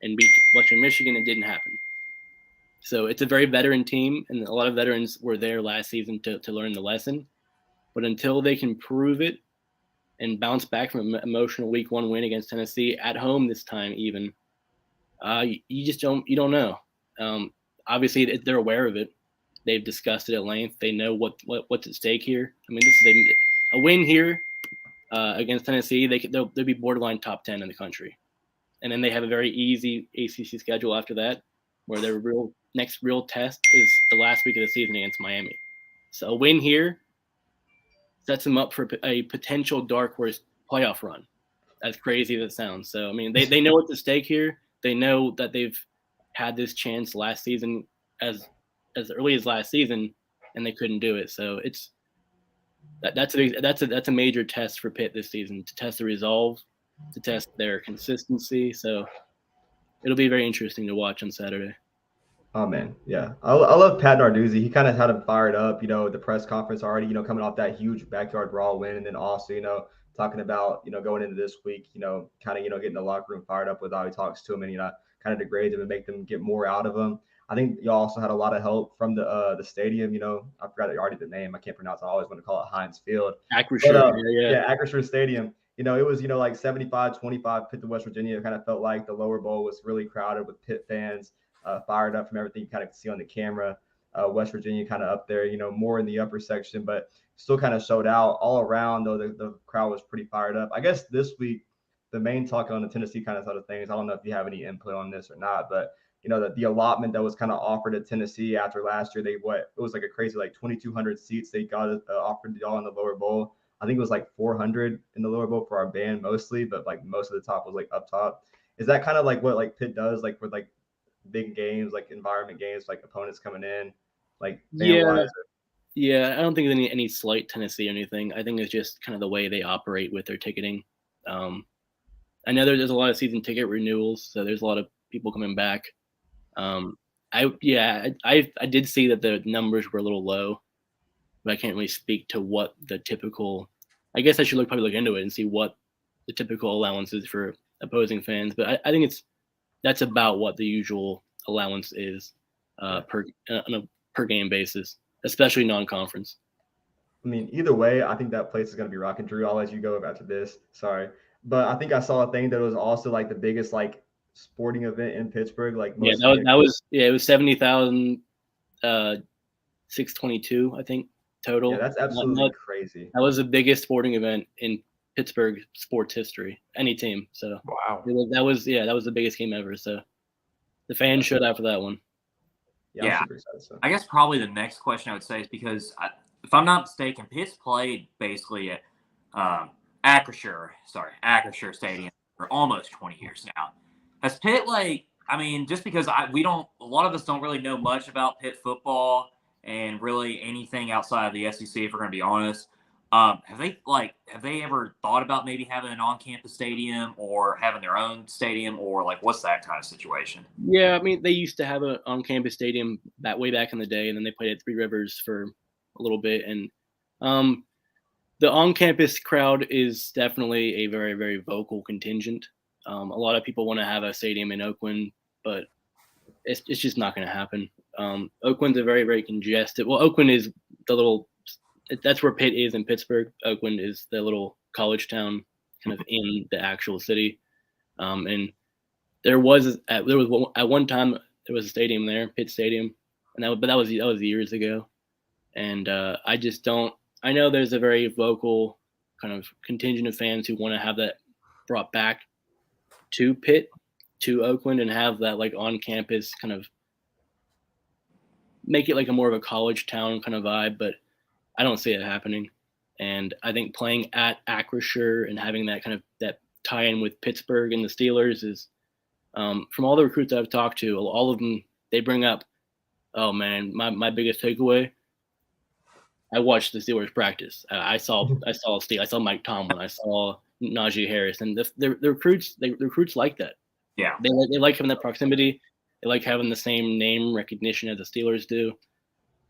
beat Western Michigan. It didn't happen. So it's a very veteran team, and a lot of veterans were there last season to learn the lesson. But until they can prove it and bounce back from an emotional week 1 win against Tennessee at home this time, even you just don't know. Obviously, they're aware of it. They've discussed it at length. They know what's at stake here. I mean, this is a win here against Tennessee. They'll be borderline top 10 in the country, and then they have a very easy ACC schedule after that, where their next real test is the last week of the season against Miami. So a win here sets them up for a potential dark horse playoff run, as crazy as it sounds. So, I mean, they know what's at stake here. They know that they've had this chance last season as early as last season, and they couldn't do it. So that's a major test for Pitt this season, to test the resolve, to test their consistency. So it'll be very interesting to watch on Saturday. Oh man, yeah, I love Pat Narduzzi. He kind of had him fired up, the press conference already, coming off that huge backyard brawl win, and then also, talking about, going into this week, kind of, getting the locker room fired up with how he talks to him and, kind of degrade them and make them get more out of him. I think you also had a lot of help from the stadium. I forgot already the name. I can't pronounce it. I always want to call it Heinz Field. Acrisure, yeah, Acrisure Stadium. It was, like 75-25 Pitt to West Virginia. It kind of felt like the lower bowl was really crowded with Pitt fans. Fired up from everything you kind of see on the camera. West Virginia kind of up there, more in the upper section, but still kind of showed out all around, though the crowd was pretty fired up. I guess this week, the main talk on the Tennessee kind of side of things, I don't know if you have any input on this or not, but, the allotment that was kind of offered at Tennessee after last year, it was like a crazy, like 2,200 seats they got offered y'all in the lower bowl. I think it was like 400 in the lower bowl for our band mostly, but like most of the top was like up top. Is that kind of like what like Pitt does, like with like big games, like environment games, like opponents coming in, like fan Yeah, wise? yeah. I don't think there's any slight Tennessee or anything. I think it's just kind of the way they operate with their ticketing. I know there's a lot of season ticket renewals, so there's a lot of people coming back. I did see that the numbers were a little low, but I can't really speak to what the typical. I guess I should probably look into it and see what the typical allowance is for opposing fans. But I think that's about what the usual allowance is on a per game basis, especially non-conference. I mean, either way, I think that place is going to be rocking. Drew, I'll let you go after this. Sorry. But I think I saw a thing that was also like the biggest like sporting event in Pittsburgh. Like Yeah, most it was 70,000, 622, I think, total. Yeah, that's absolutely crazy. That was the biggest sporting event in Pittsburgh sports history, any team. So Wow. that was the biggest game ever. So the fans showed out for that one. Yeah. I'm super excited, so. I guess probably the next question I would say is because, if I'm not mistaken, Pitt's played basically at Acrisure Stadium for almost 20 years now. Has Pitt, just because a lot of us don't really know much about Pitt football and really anything outside of the SEC, if we're going to be honest, have they ever thought about maybe having an on-campus stadium or having their own stadium, or like what's that kind of situation? Yeah, I mean, they used to have an on-campus stadium way back in the day, and then they played at Three Rivers for a little bit. And the on-campus crowd is definitely a very, very vocal contingent. A lot of people want to have a stadium in Oakland, but it's just not going to happen. Oakland's a very, very congested. Well, Oakland is that's where Pitt is in Pittsburgh. Oakland is the little college town kind of in the actual city. And at one time there was a stadium there, Pitt Stadium, but that was years ago. And I know there's a very vocal kind of contingent of fans who want to have that brought back to Pitt, to Oakland, and have that like on campus kind of make it like a more of a college town kind of vibe, but I don't see it happening. And I think playing at Acrisure and having that kind of that tie-in with Pittsburgh and the Steelers is, from all the recruits I've talked to, all of them, they bring up, oh man, my biggest takeaway, I watched the Steelers practice. I saw Steve, I saw Mike Tomlin, I saw Najee Harris, and the recruits like that. Yeah, they like having that proximity. They like having the same name recognition as the Steelers do,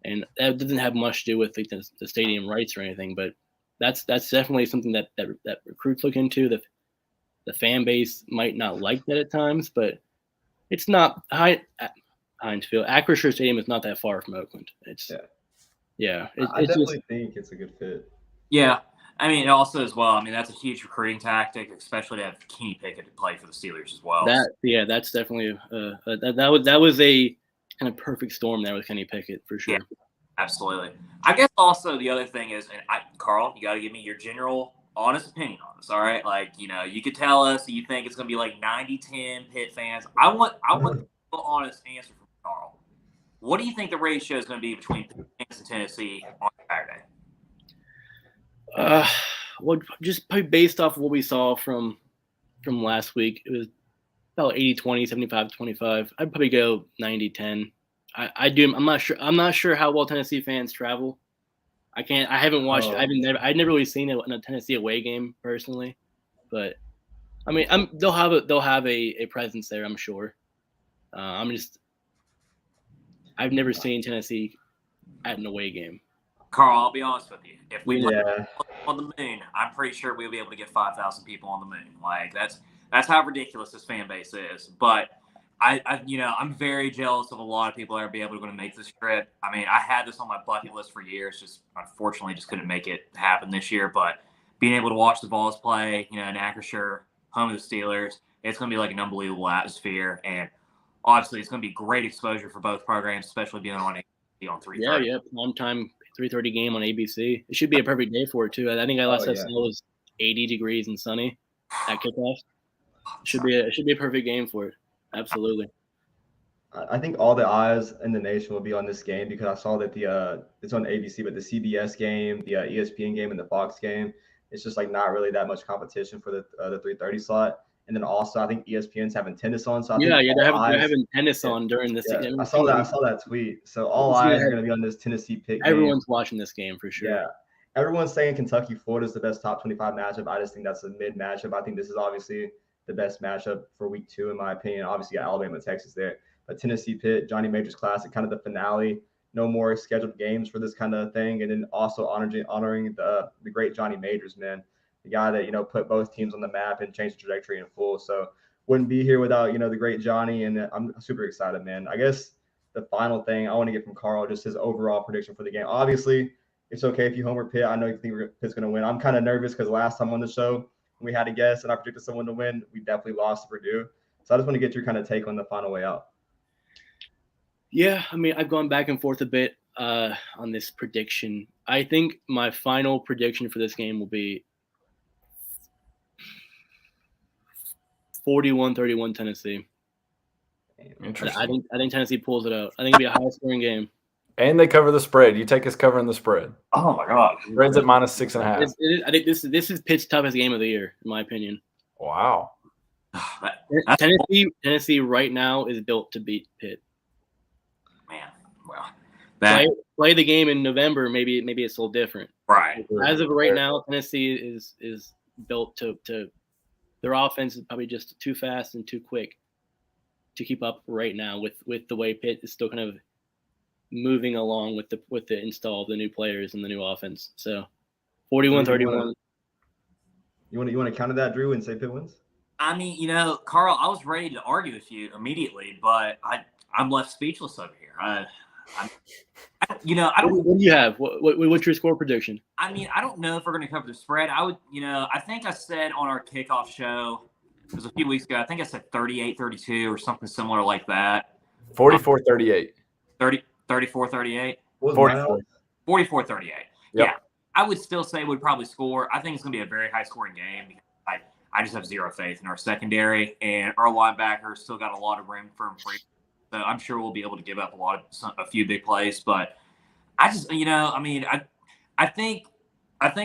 and that doesn't have much to do with the stadium rights or anything. But that's definitely something that recruits look into. The fan base might not like that at times, but it's not Heinz Field. Acrisure Stadium is not that far from Oakland. I definitely think it's a good fit. Yeah. I mean, also as well, that's a huge recruiting tactic, especially to have Kenny Pickett to play for the Steelers as well. That's definitely that was a kind of perfect storm there with Kenny Pickett for sure. Yeah, absolutely. I guess also the other thing is, and Karl, you got to give me your general honest opinion on this. All right, you could tell us that you think it's going to be like 90-10 Pitt fans. I want an honest answer from Karl. What do you think the ratio is going to be between Pitt and Tennessee on Saturday? Well, just probably based off of what we saw from last week, it was about 80-20, 75-25. I'd probably go 90-10. I'm not sure how well Tennessee fans travel. I haven't watched. I've never really seen it in a Tennessee away game personally, but they'll have a presence there, I'm sure. I've never seen Tennessee at an away game. Karl, I'll be honest with you. If we put on the moon, I'm pretty sure we'll be able to get 5,000 people on the moon. Like that's how ridiculous this fan base is. But I'm very jealous of a lot of people that are able to make this trip. I had this on my bucket list for years. Just unfortunately, just couldn't make it happen this year. But being able to watch the Vols play, in Acrisure, home of the Steelers, it's going to be like an unbelievable atmosphere. And obviously, it's going to be great exposure for both programs, especially being on 3:30. Yeah, one time 3:30 game on ABC. It should be a perfect day for it too. I think last time it was 80 degrees and sunny at kickoff. It should be a perfect game for it. Absolutely. I think all the eyes in the nation will be on this game because I saw that it's on ABC, but the CBS game, the ESPN game, and the Fox game, it's just like not really that much competition for the 3:30 slot. And then also I think ESPN's having tennis on, so I think they're having tennis on during this. Yeah, I saw that tweet. So all eyes are going to be on this Tennessee Pitt game. Everyone's watching this game for sure. Yeah, everyone's saying Kentucky Florida is the best top 25 matchup. I just think that's a mid matchup. I think this is obviously the best matchup for week 2 in my opinion. Obviously, you got Alabama and Texas there, but Tennessee Pitt, Johnny Majors Classic, kind of the finale. No more scheduled games for this kind of thing, and then also honoring the great Johnny Majors, man, the guy that put both teams on the map and changed the trajectory in full. So wouldn't be here without the great Johnny, and I'm super excited, man. I guess the final thing I want to get from Karl, just his overall prediction for the game. Obviously, it's okay if you homer Pitt. I know you think Pitt's going to win. I'm kind of nervous because last time on the show we had a guess and I predicted someone to win. We definitely lost to Purdue. So I just want to get your kind of take on the final way out. Yeah, I mean, I've gone back and forth a bit on this prediction. I think my final prediction for this game will be 41-31 Tennessee. Interesting. I think Tennessee pulls it out. I think it'll be a high-scoring game. And they cover the spread. You take us covering the spread. Oh my God. Spread's at -6.5. I think this is Pitt's toughest game of the year, in my opinion. Wow. Tennessee right now is built to beat Pitt. Man, well, play the game in November. Maybe it's a little different. Right. As of right now, Tennessee is built to their offense is probably just too fast and too quick to keep up right now with the way Pitt is still kind of moving along with the install of the new players and the new offense. So 41-31. You want to counter that, Drew, and say Pitt wins? I mean, Karl, I was ready to argue with you immediately, but I'm left speechless over here. I don't. What do you have? What's your score prediction? I mean, I don't know if we're going to cover the spread. I would, I think I said on our kickoff show, it was a few weeks ago, I think I said 38-32 or something similar like that. 44-38. 34-38? 44-38. Yep. Yeah. I would still say we'd probably score. I think it's going to be a very high-scoring game because I just have zero faith in our secondary, and our linebackers still got a lot of room for improvement. So I'm sure we'll be able to give up a few big plays, but I just, I think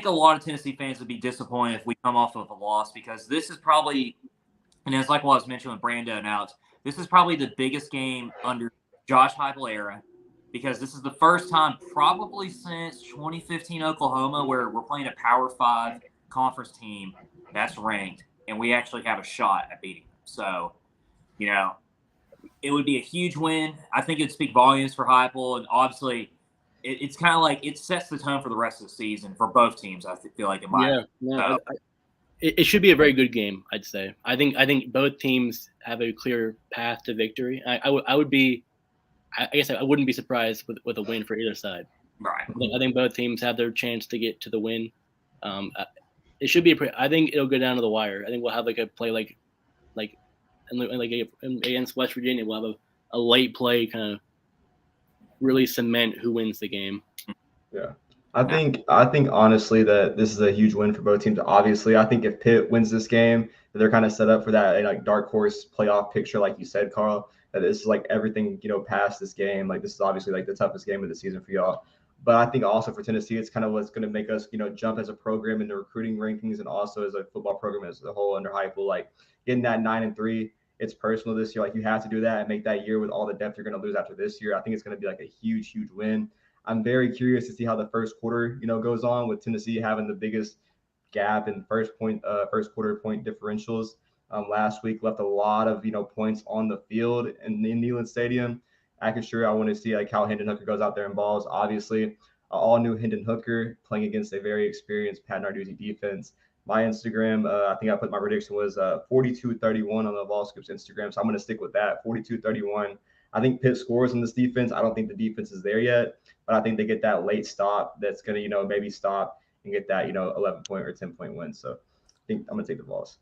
a lot of Tennessee fans would be disappointed if we come off of a loss because this is probably, and it's like what I was mentioning with Brando and Alex, this is probably the biggest game under Josh Heupel era because this is the first time probably since 2015 Oklahoma where we're playing a Power 5 conference team that's ranked, and we actually have a shot at beating them. So, it would be a huge win. I think it would speak volumes for Heupel, and obviously it's kind of like it sets the tone for the rest of the season for both teams, I feel like. It should be a very good game, I'd say. I think both teams have a clear path to victory. I wouldn't be surprised with a win for either side. Right. I think both teams have their chance to get to the win. It should be I think it'll go down to the wire. I think we'll have a play like against West Virginia. We'll have a late play kind of really cement who wins the game. Yeah. I think honestly that this is a huge win for both teams. Obviously, I think if Pitt wins this game, they're kind of set up for that dark horse playoff picture, like you said, Karl. That this is everything past this game. This is obviously the toughest game of the season for y'all. But I think also for Tennessee, it's kind of what's going to make us jump as a program in the recruiting rankings and also as a football program as a whole under Heupel. Getting that 9-3, it's personal this year. You have to do that and make that year with all the depth you're going to lose after this year. I think it's going to be a huge win. I'm very curious to see how the first quarter, goes on with Tennessee having the biggest gap in first quarter point differentials. Last week left a lot of, points on the field in Neyland Stadium. I want to see how Hendon Hooker goes out there and balls. Obviously, all new Hendon Hooker playing against a very experienced Pat Narduzzi defense. My Instagram, I think I put my prediction was 42-31 on the Vols Instagram. So I'm going to stick with that, 42-31. I think Pitt scores in this defense. I don't think the defense is there yet, but I think they get that late stop that's going to, maybe stop and get that, 11-point or 10-point win. So I think I'm going to take the Vols.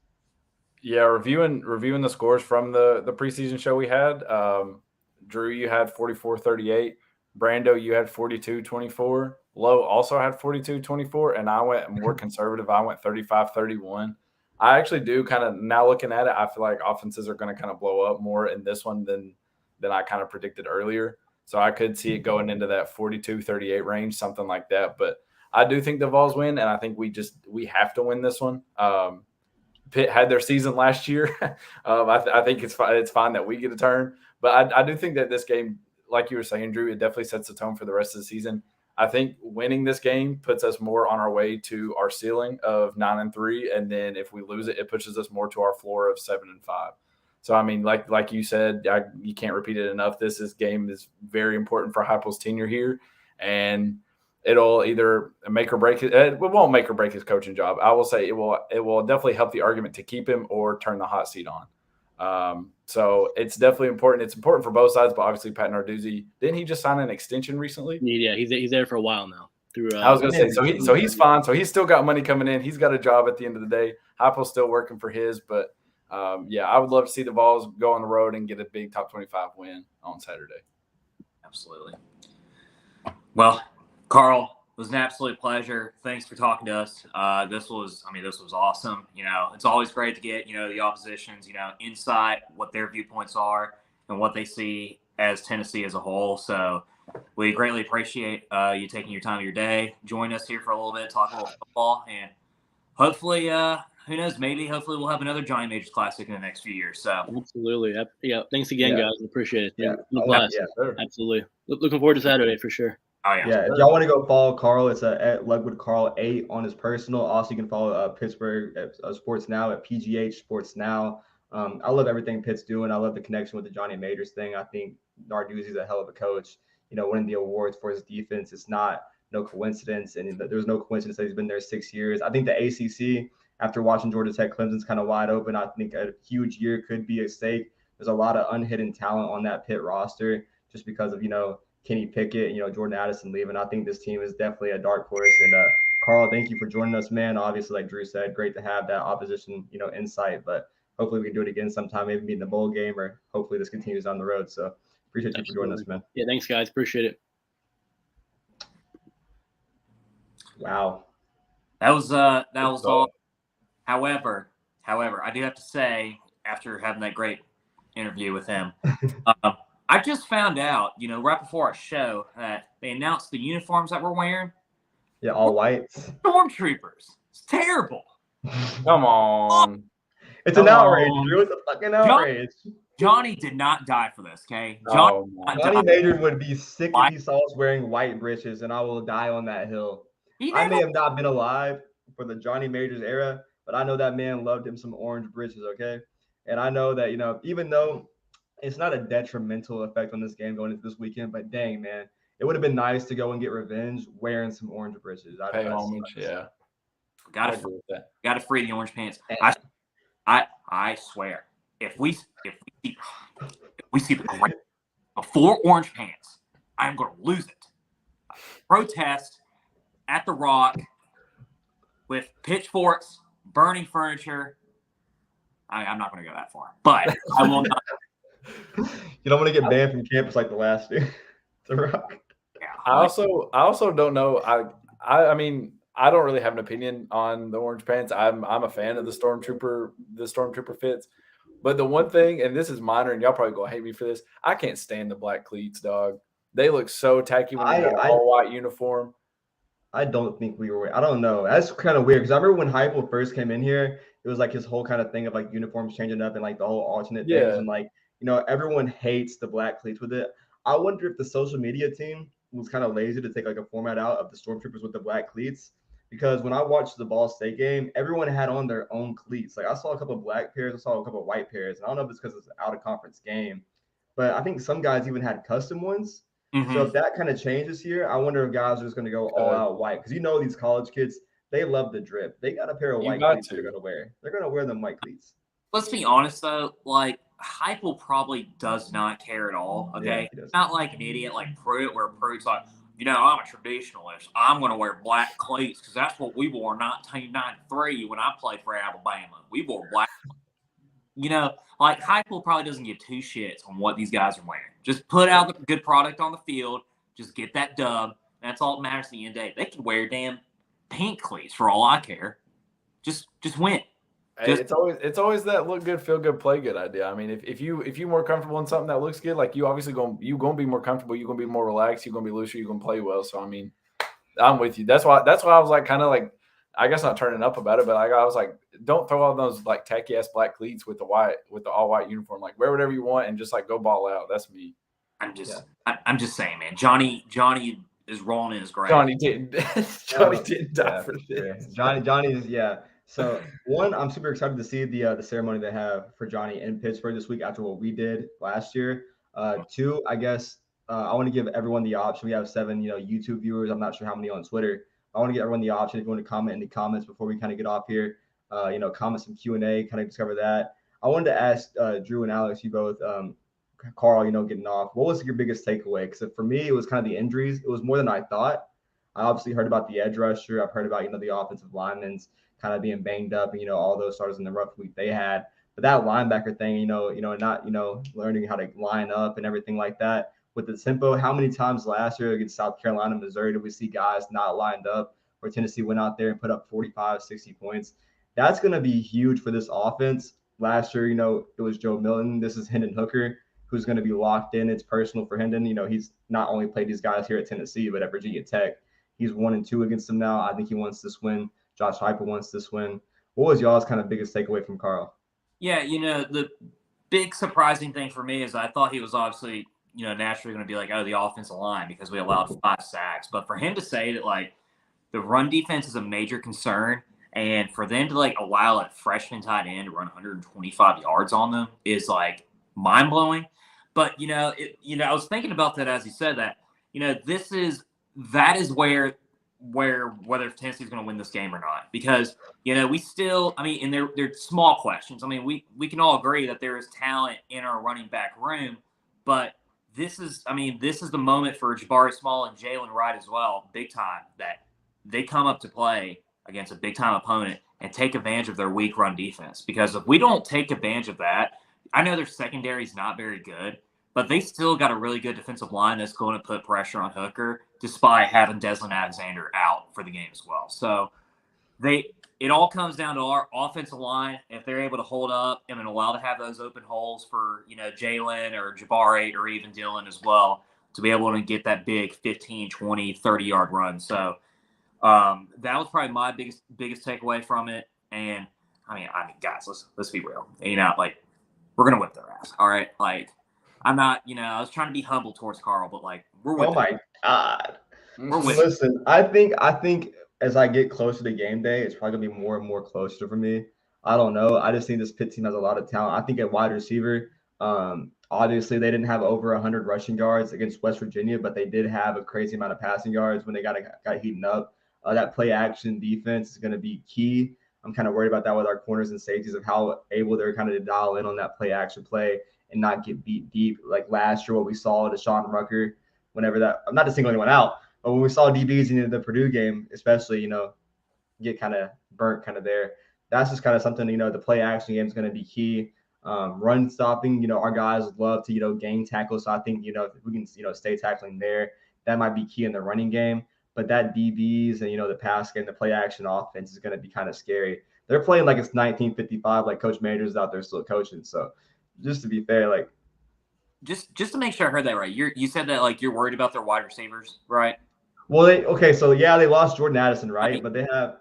Yeah, reviewing the scores from the preseason show we had, Drew, you had 44-38. Brando, you had 42-24. Lowe also had 42-24, and I went more conservative. I went 35-31. I actually do kind of, now looking at it, I feel like offenses are going to kind of blow up more in this one than than I kind of predicted earlier. So I could see it going into that 42-38 range, something like that. But I do think the Vols win, and I think we have to win this one. Pitt had their season last year. I think it's fine that we get a turn. But I do think that this game, like you were saying, Drew, it definitely sets the tone for the rest of the season. I think winning this game puts us more on our way to our ceiling of 9-3, and then if we lose it, it pushes us more to our floor of 7-5. So I mean, like you said, you can't repeat it enough. This game is very important for Heupel's tenure here, and it'll either make or break it. It won't make or break his coaching job. I will say it will definitely help the argument to keep him or turn the hot seat on. So it's definitely important. It's important for both sides, but obviously Pat Narduzzi, didn't he just sign an extension recently? Yeah, he's there for a while now. I was going to say, so he's fine. So he's still got money coming in. He's got a job at the end of the day. Heupel's still working for his, but I would love to see the Vols go on the road and get a big top 25 win on Saturday. Absolutely. Well, Karl, it was an absolute pleasure. Thanks for talking to us. This was awesome. It's always great to get, the opposition's, insight, what their viewpoints are and what they see as Tennessee as a whole. So we greatly appreciate you taking your time of your day, join us here for a little bit, talk a little football, and hopefully, who knows, hopefully we'll have another Johnny Majors Classic in the next few years. So absolutely. Yeah. Thanks again, guys. Appreciate it. Yeah. Sure. Absolutely. Looking forward to Saturday for sure. Oh, yeah. Yeah, if y'all want to go follow Karl, it's at LudwigKarl8 on his personal. Also, you can follow Pittsburgh Sports Now at PGHSportsNow. I love everything Pitt's doing. I love the connection with the Johnny Majors thing. I think Narduzzi's a hell of a coach. Winning the awards for his defense, it's no coincidence. And there's no coincidence that he's been there 6 years. I think the ACC, after watching Georgia Tech, Clemson's kind of wide open. I think a huge year could be at stake. There's a lot of unhidden talent on that Pitt roster just because of, Kenny Pickett, Jordan Addison leaving. I think this team is definitely a dark horse. And Karl, thank you for joining us, man. Obviously, like Drew said, great to have that opposition, insight. But hopefully we can do it again sometime, maybe in the bowl game, or hopefully this continues on the road. So appreciate you for joining us, man. Yeah, thanks, guys. Appreciate it. Wow, that was all. However, I do have to say, after having that great interview with him. I just found out, right before our show, that they announced the uniforms that we're wearing. Yeah, all whites. Stormtroopers. It's terrible. Come on. It's an outrage, Drew. It's a fucking outrage. Johnny did not die for this, okay? Johnny Majors would be sick if he saw us wearing white breeches, and I will die on that hill. I may have not been alive for the Johnny Majors era, but I know that man loved him some orange breeches, okay? And I know that, even though it's not a detrimental effect on this game going into this weekend, but dang, man, it would have been nice to go and get revenge wearing some orange breeches. Got to free the orange pants. I swear, if we see the great before orange pants, I'm going to lose it. Protest at the Rock with pitchforks, burning furniture. I'm not going to go that far, but I will not. You don't want to get banned from campus like the last year. The Rock. Yeah, I also don't know. I mean, I don't really have an opinion on the orange pants. I'm a fan of the stormtrooper fits. But the one thing, and this is minor, and y'all probably gonna hate me for this, I can't stand the black cleats, dog. They look so tacky when they have an all white uniform. I don't think we were. I don't know. That's kind of weird because I remember when Heupel first came in here, it was like his whole kind of thing of like uniforms changing up and like the whole alternate things and like. Everyone hates the black cleats with it. I wonder if the social media team was kind of lazy to take like a format out of the Stormtroopers with the black cleats, because when I watched the Ball State game, everyone had on their own cleats. Like I saw a couple of black pairs, I saw a couple of white pairs. And I don't know if it's because it's an out of conference game, but I think some guys even had custom ones. Mm-hmm. So if that kind of changes here, I wonder if guys are just going to go all out white, because these college kids, they love the drip. They got a pair of white cleats they're going to wear. They're going to wear them white cleats. Let's be honest though, like Heupel probably does not care at all. Okay, yeah, not like an idiot like Pruitt, where Pruitt's like, I'm a traditionalist. I'm going to wear black cleats because that's what we wore in 1993 when I played for Alabama. We wore black. Like Heupel probably doesn't give two shits on what these guys are wearing. Just put out the good product on the field. Just get that dub. That's all that matters at the end of the day. They can wear damn pink cleats for all I care. Just win. Hey, it's always that look good, feel good, play good idea. I mean, if you more comfortable in something that looks good, like you obviously gonna be more comfortable, you're gonna be more relaxed, you're gonna be looser, you're gonna play well. So I mean, I'm with you. That's why I was like kind of like, I guess not turning up about it, but I was like, don't throw on those like tacky ass black cleats with the all white uniform. Like wear whatever you want and just like go ball out. That's me. I'm just saying, man. Johnny is rolling in his grave. Johnny didn't die for this. Johnny's So one, I'm super excited to see the ceremony they have for Johnny in Pittsburgh this week after what we did last year. Two, I guess I want to give everyone the option. We have 7, YouTube viewers. I'm not sure how many on Twitter. I want to give everyone the option if you want to comment in the comments before we kind of get off here. Comment some Q&A, kind of discover that. I wanted to ask Drew and Alex, you both, Karl, getting off. What was your biggest takeaway? Because for me, it was kind of the injuries. It was more than I thought. I obviously heard about the edge rusher. I've heard about, the offensive linemen kind of being banged up and, all those starters in the rough week they had. But that linebacker thing, not, learning how to line up and everything like that with the tempo. How many times last year against South Carolina, Missouri, did we see guys not lined up where Tennessee went out there and put up 45, 60 points? That's going to be huge for this offense. Last year, it was Joe Milton. This is Hendon Hooker, who's going to be locked in. It's personal for Hendon. He's not only played these guys here at Tennessee, but at Virginia Tech. He's 1-2 against them now. I think he wants this win. Josh Heupel wants this win. What was y'all's kind of biggest takeaway from Karl? Yeah, the big surprising thing for me is I thought he was obviously, naturally going to be like, oh, the offensive line because we allowed 5 sacks. But for him to say that, like, the run defense is a major concern, and for them to, like, allow a freshman tight end to run 125 yards on them is, like, mind-blowing. But, I was thinking about that as he said that, that is where whether Tennessee's going to win this game or not, because we still, and they're small questions. We can all agree that there is talent in our running back room, but this is the moment for Jabari Small and Jalen Wright as well, big time, that they come up to play against a big time opponent and take advantage of their weak run defense. Because if we don't take advantage of that, I know their secondary is not very good, but they still got a really good defensive line that's going to put pressure on Hooker, despite having Desmond Alexander out for the game as well. So it all comes down to our offensive line. If they're able to hold up and allow to have those open holes for, Jalen or Jabari or even Dylan as well, to be able to get that big 15, 20, 30-yard run. So that was probably my biggest takeaway from it. And, guys, let's be real. We're going to whip their ass, all right? Like, I'm not, I was trying to be humble towards Karl, but, like, we're with Oh, my God. We're with Listen, I think as I get closer to game day, it's probably going to be more and more closer for me. I don't know. I just think this Pitt team has a lot of talent. I think at wide receiver, obviously they didn't have over 100 rushing yards against West Virginia, but they did have a crazy amount of passing yards when they got heating up. That play action defense is going to be key. I'm kind of worried about that with our corners and safeties of how able they're kind of to dial in on that play action play and not get beat deep. Like last year, what we saw to Sean Rucker, whenever that, I'm not to single anyone out, but when we saw DBs in the Purdue game, especially, get kind of burnt kind of there. That's just kind of something, the play action game is going to be key. Run stopping, our guys love to, gain tackles. So I think, if we can, stay tackling there, that might be key in the running game. But that DBs and, the pass game, the play action offense is going to be kind of scary. They're playing like it's 1955, like Coach Majors is out there still coaching. So just to be fair, like. Just to make sure I heard that right, you said that, like, you're worried about their wide receivers, right? Well, they lost Jordan Addison, right? But they have.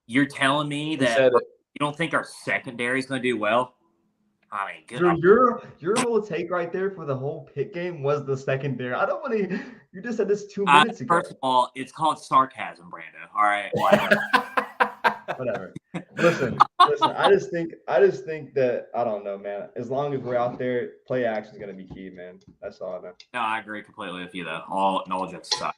You're telling me that you don't think our secondary is going to do well? Good. Drew, your whole take right there for the whole Pitt game was the secondary. I don't want to. You just said this 2 minutes ago. First of all, it's called sarcasm, Brando. All right. Whatever. Listen. I just think that I don't know, man. As long as we're out there, play action is going to be key, man. That's all I know. No, I agree completely with you, though. All jokes aside.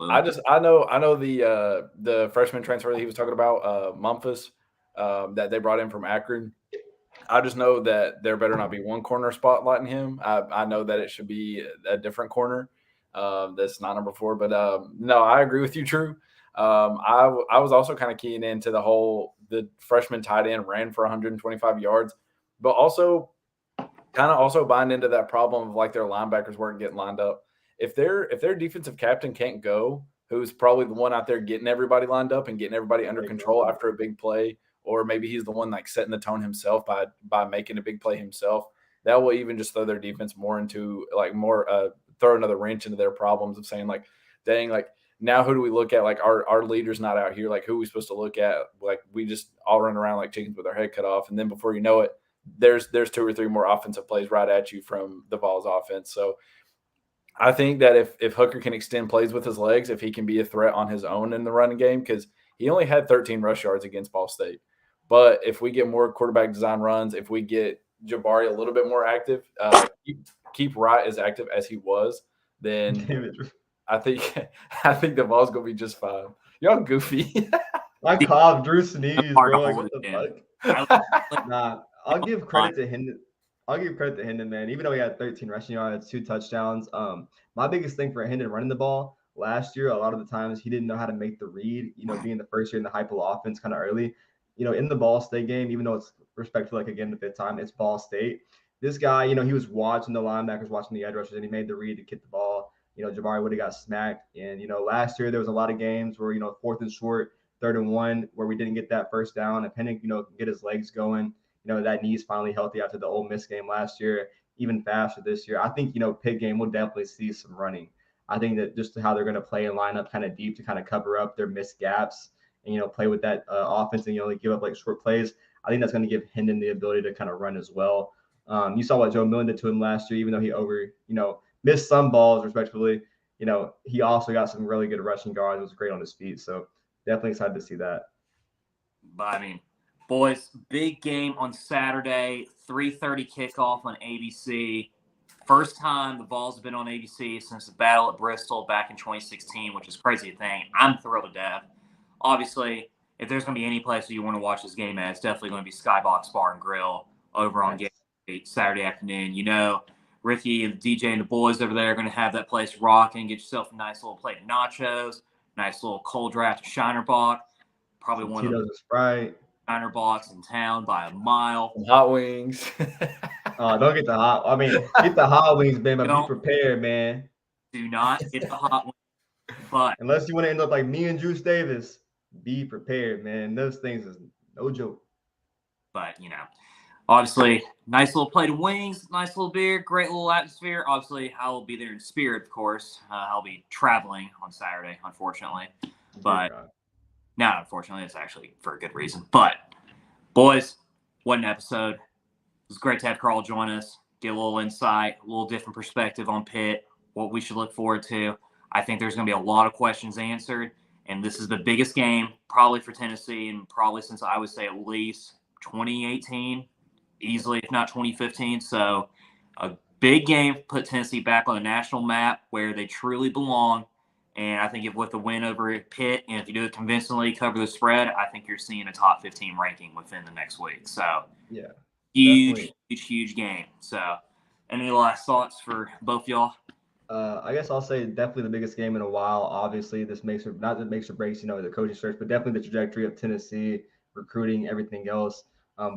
I know the freshman transfer that he was talking about, Memphis, that they brought in from Akron. I just know that there better not be one corner spotlighting him. I know that it should be a different corner. That's not number 4, but no, I agree with you, Drew. I was also kind of keying into the freshman tight end ran for 125 yards, but also kind of also buying into that problem of like their linebackers weren't getting lined up. If their defensive captain can't go, who's probably the one out there getting everybody lined up and getting everybody under control after a big play, or maybe he's the one like setting the tone himself by making a big play himself. That will even just throw their defense more into like throw another wrench into their problems of saying like, dang, like now who do we look at? Like our leader's not out here. Like who are we supposed to look at? Like we just all run around like chickens with our head cut off. And then before you know it, there's 2 or 3 more offensive plays right at you from the Vols offense. So I think that if Hooker can extend plays with his legs, if he can be a threat on his own in the running game, because he only had 13 rush yards against Ball State. But if we get more quarterback design runs, if we get Jabari a little bit more active, keep Wright as active as he was, then I think the Vols gonna be just fine. Y'all goofy. My cough, Drew sneeze, bro. Like, what the fuck? Nah, I'll give credit to Hendon, man. Even though he had 13 rushing yards, 2 touchdowns. My biggest thing for Hendon running the ball last year, a lot of the times he didn't know how to make the read. Being the first year in the Hypo offense, kind of early. In the Ball State game, even though it's respectful, like again the 5th time, it's Ball State. This guy, he was watching the linebackers, watching the edge rushers, and he made the read to kick the ball. Jabari would have got smacked. And last year there was a lot of games where 4th and short, 3rd and 1, where we didn't get that first down. And Penning, can get his legs going. That knee's finally healthy after the Ole Miss game last year, even faster this year. I think, Pitt game will definitely see some running. I think that just how they're going to play and line up kind of deep to kind of cover up their missed gaps and, play with that offense and, only give up like short plays. I think that's going to give Hendon the ability to kind of run as well. You saw what Joe Millen did to him last year, even though he missed some balls respectfully. He also got some really good rushing guards. It was great on his feet. So definitely excited to see that. But I mean, boys, big game on Saturday, 3:30 kickoff on ABC. First time the Vols have been on ABC since the battle at Bristol back in 2016, which is crazy to think. I'm thrilled to death. Obviously, if there's going to be any place that you want to watch this game at, it's definitely going to be Skybox Bar and Grill over on Saturday afternoon. Ricky and DJ and the boys over there are going to have that place rocking. Get yourself a nice little plate of nachos, nice little cold draft of Shiner Bock. Probably one of the Sprite. Shiner Bocks in town by a mile. Some hot wings. Don't get the hot. I mean, get the hot wings, man. But be prepared, man. Do not get the hot wings. But unless you want to end up like me and Juice Davis, be prepared, man. Those things is no joke. But obviously, nice little plate of wings, nice little beer, great little atmosphere. Obviously, I will be there in spirit, of course. I'll be traveling on Saturday, unfortunately. But not unfortunately, it's actually for a good reason. But, boys, what an episode. It was great to have Karl join us, get a little insight, a little different perspective on Pitt, what we should look forward to. I think there's going to be a lot of questions answered. And this is the biggest game probably for Tennessee and probably since I would say at least 2018. Easily, if not 2015. So a big game put Tennessee back on the national map where they truly belong. And I think if with the win over at Pitt, and if you do it convincingly, cover the spread, I think you're seeing a top 15 ranking within the next week. So yeah, huge game. So any last thoughts for both y'all? I guess I'll say definitely the biggest game in a while. Obviously, this makes or not that makes or breaks, the coaching search, but definitely the trajectory of Tennessee, recruiting, everything else.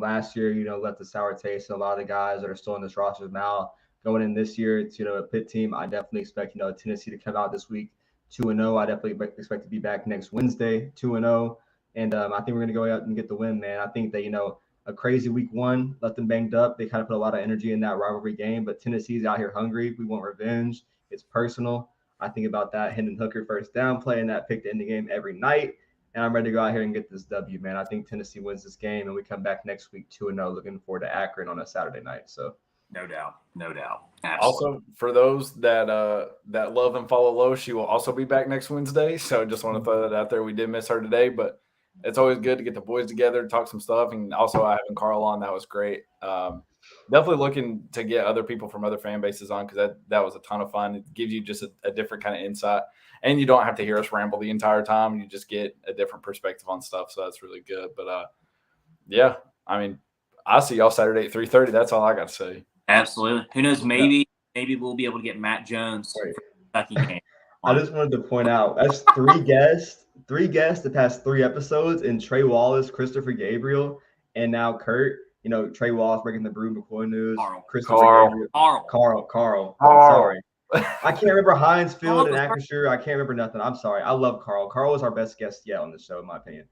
Last year, left a sour taste in a lot of the guys that are still in this roster's mouth. Going in this year, it's, a Pitt team. I definitely expect, Tennessee to come out this week 2-0. I definitely expect to be back next Wednesday 2-0. And I think we're going to go out and get the win, man. I think that, a crazy week 1 left them banged up. They kind of put a lot of energy in that rivalry game, but Tennessee's out here hungry. We want revenge. It's personal. I think about that Hendon Hooker first down play and that pick to end the game every night. And I'm ready to go out here and get this W, man. I think Tennessee wins this game, and we come back next week 2-0. Looking forward to Akron on a Saturday night. So, no doubt. Absolutely. Also, for those that love and follow Lo, she will also be back next Wednesday. So, just want to throw that out there. We did miss her today, but it's always good to get the boys together, talk some stuff, and also having Karl on, that was great. Definitely looking to get other people from other fan bases on because that was a ton of fun. It gives you just a different kind of insight. And you don't have to hear us ramble the entire time. You just get a different perspective on stuff. So that's really good. But, yeah, I mean, I'll see y'all Saturday at 3:30. That's all I got to say. Absolutely. Who knows? Maybe we'll be able to get Matt Jones for the Kentucky game. I just wanted to point out, that's 3 guests the past 3 episodes, and Trey Wallace, Christopher Gabriel, and now Kurt. Trey Wallace breaking the Brew McCoy news. Karl. Sorry. I can't remember Heinz Field and Acrisure. I can't remember nothing. I'm sorry. I love Karl. Karl was our best guest yet on the show, in my opinion.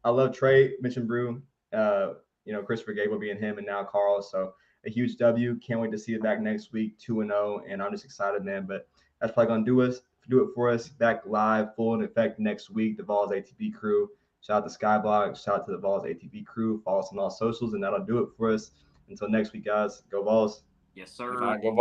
I love Trey, mentioned Brew. Christopher Gable being him and now Karl. So a huge W. Can't wait to see it back next week, 2-0, and I'm just excited, man. But that's probably gonna do it for us. Back live, full in effect next week. The Vols ATB crew. Shout out to Skyblock. Shout out to the Vols ATB crew. Follow us on all socials, and that'll do it for us. Until next week, guys. Go Vols. Yes, sir. Go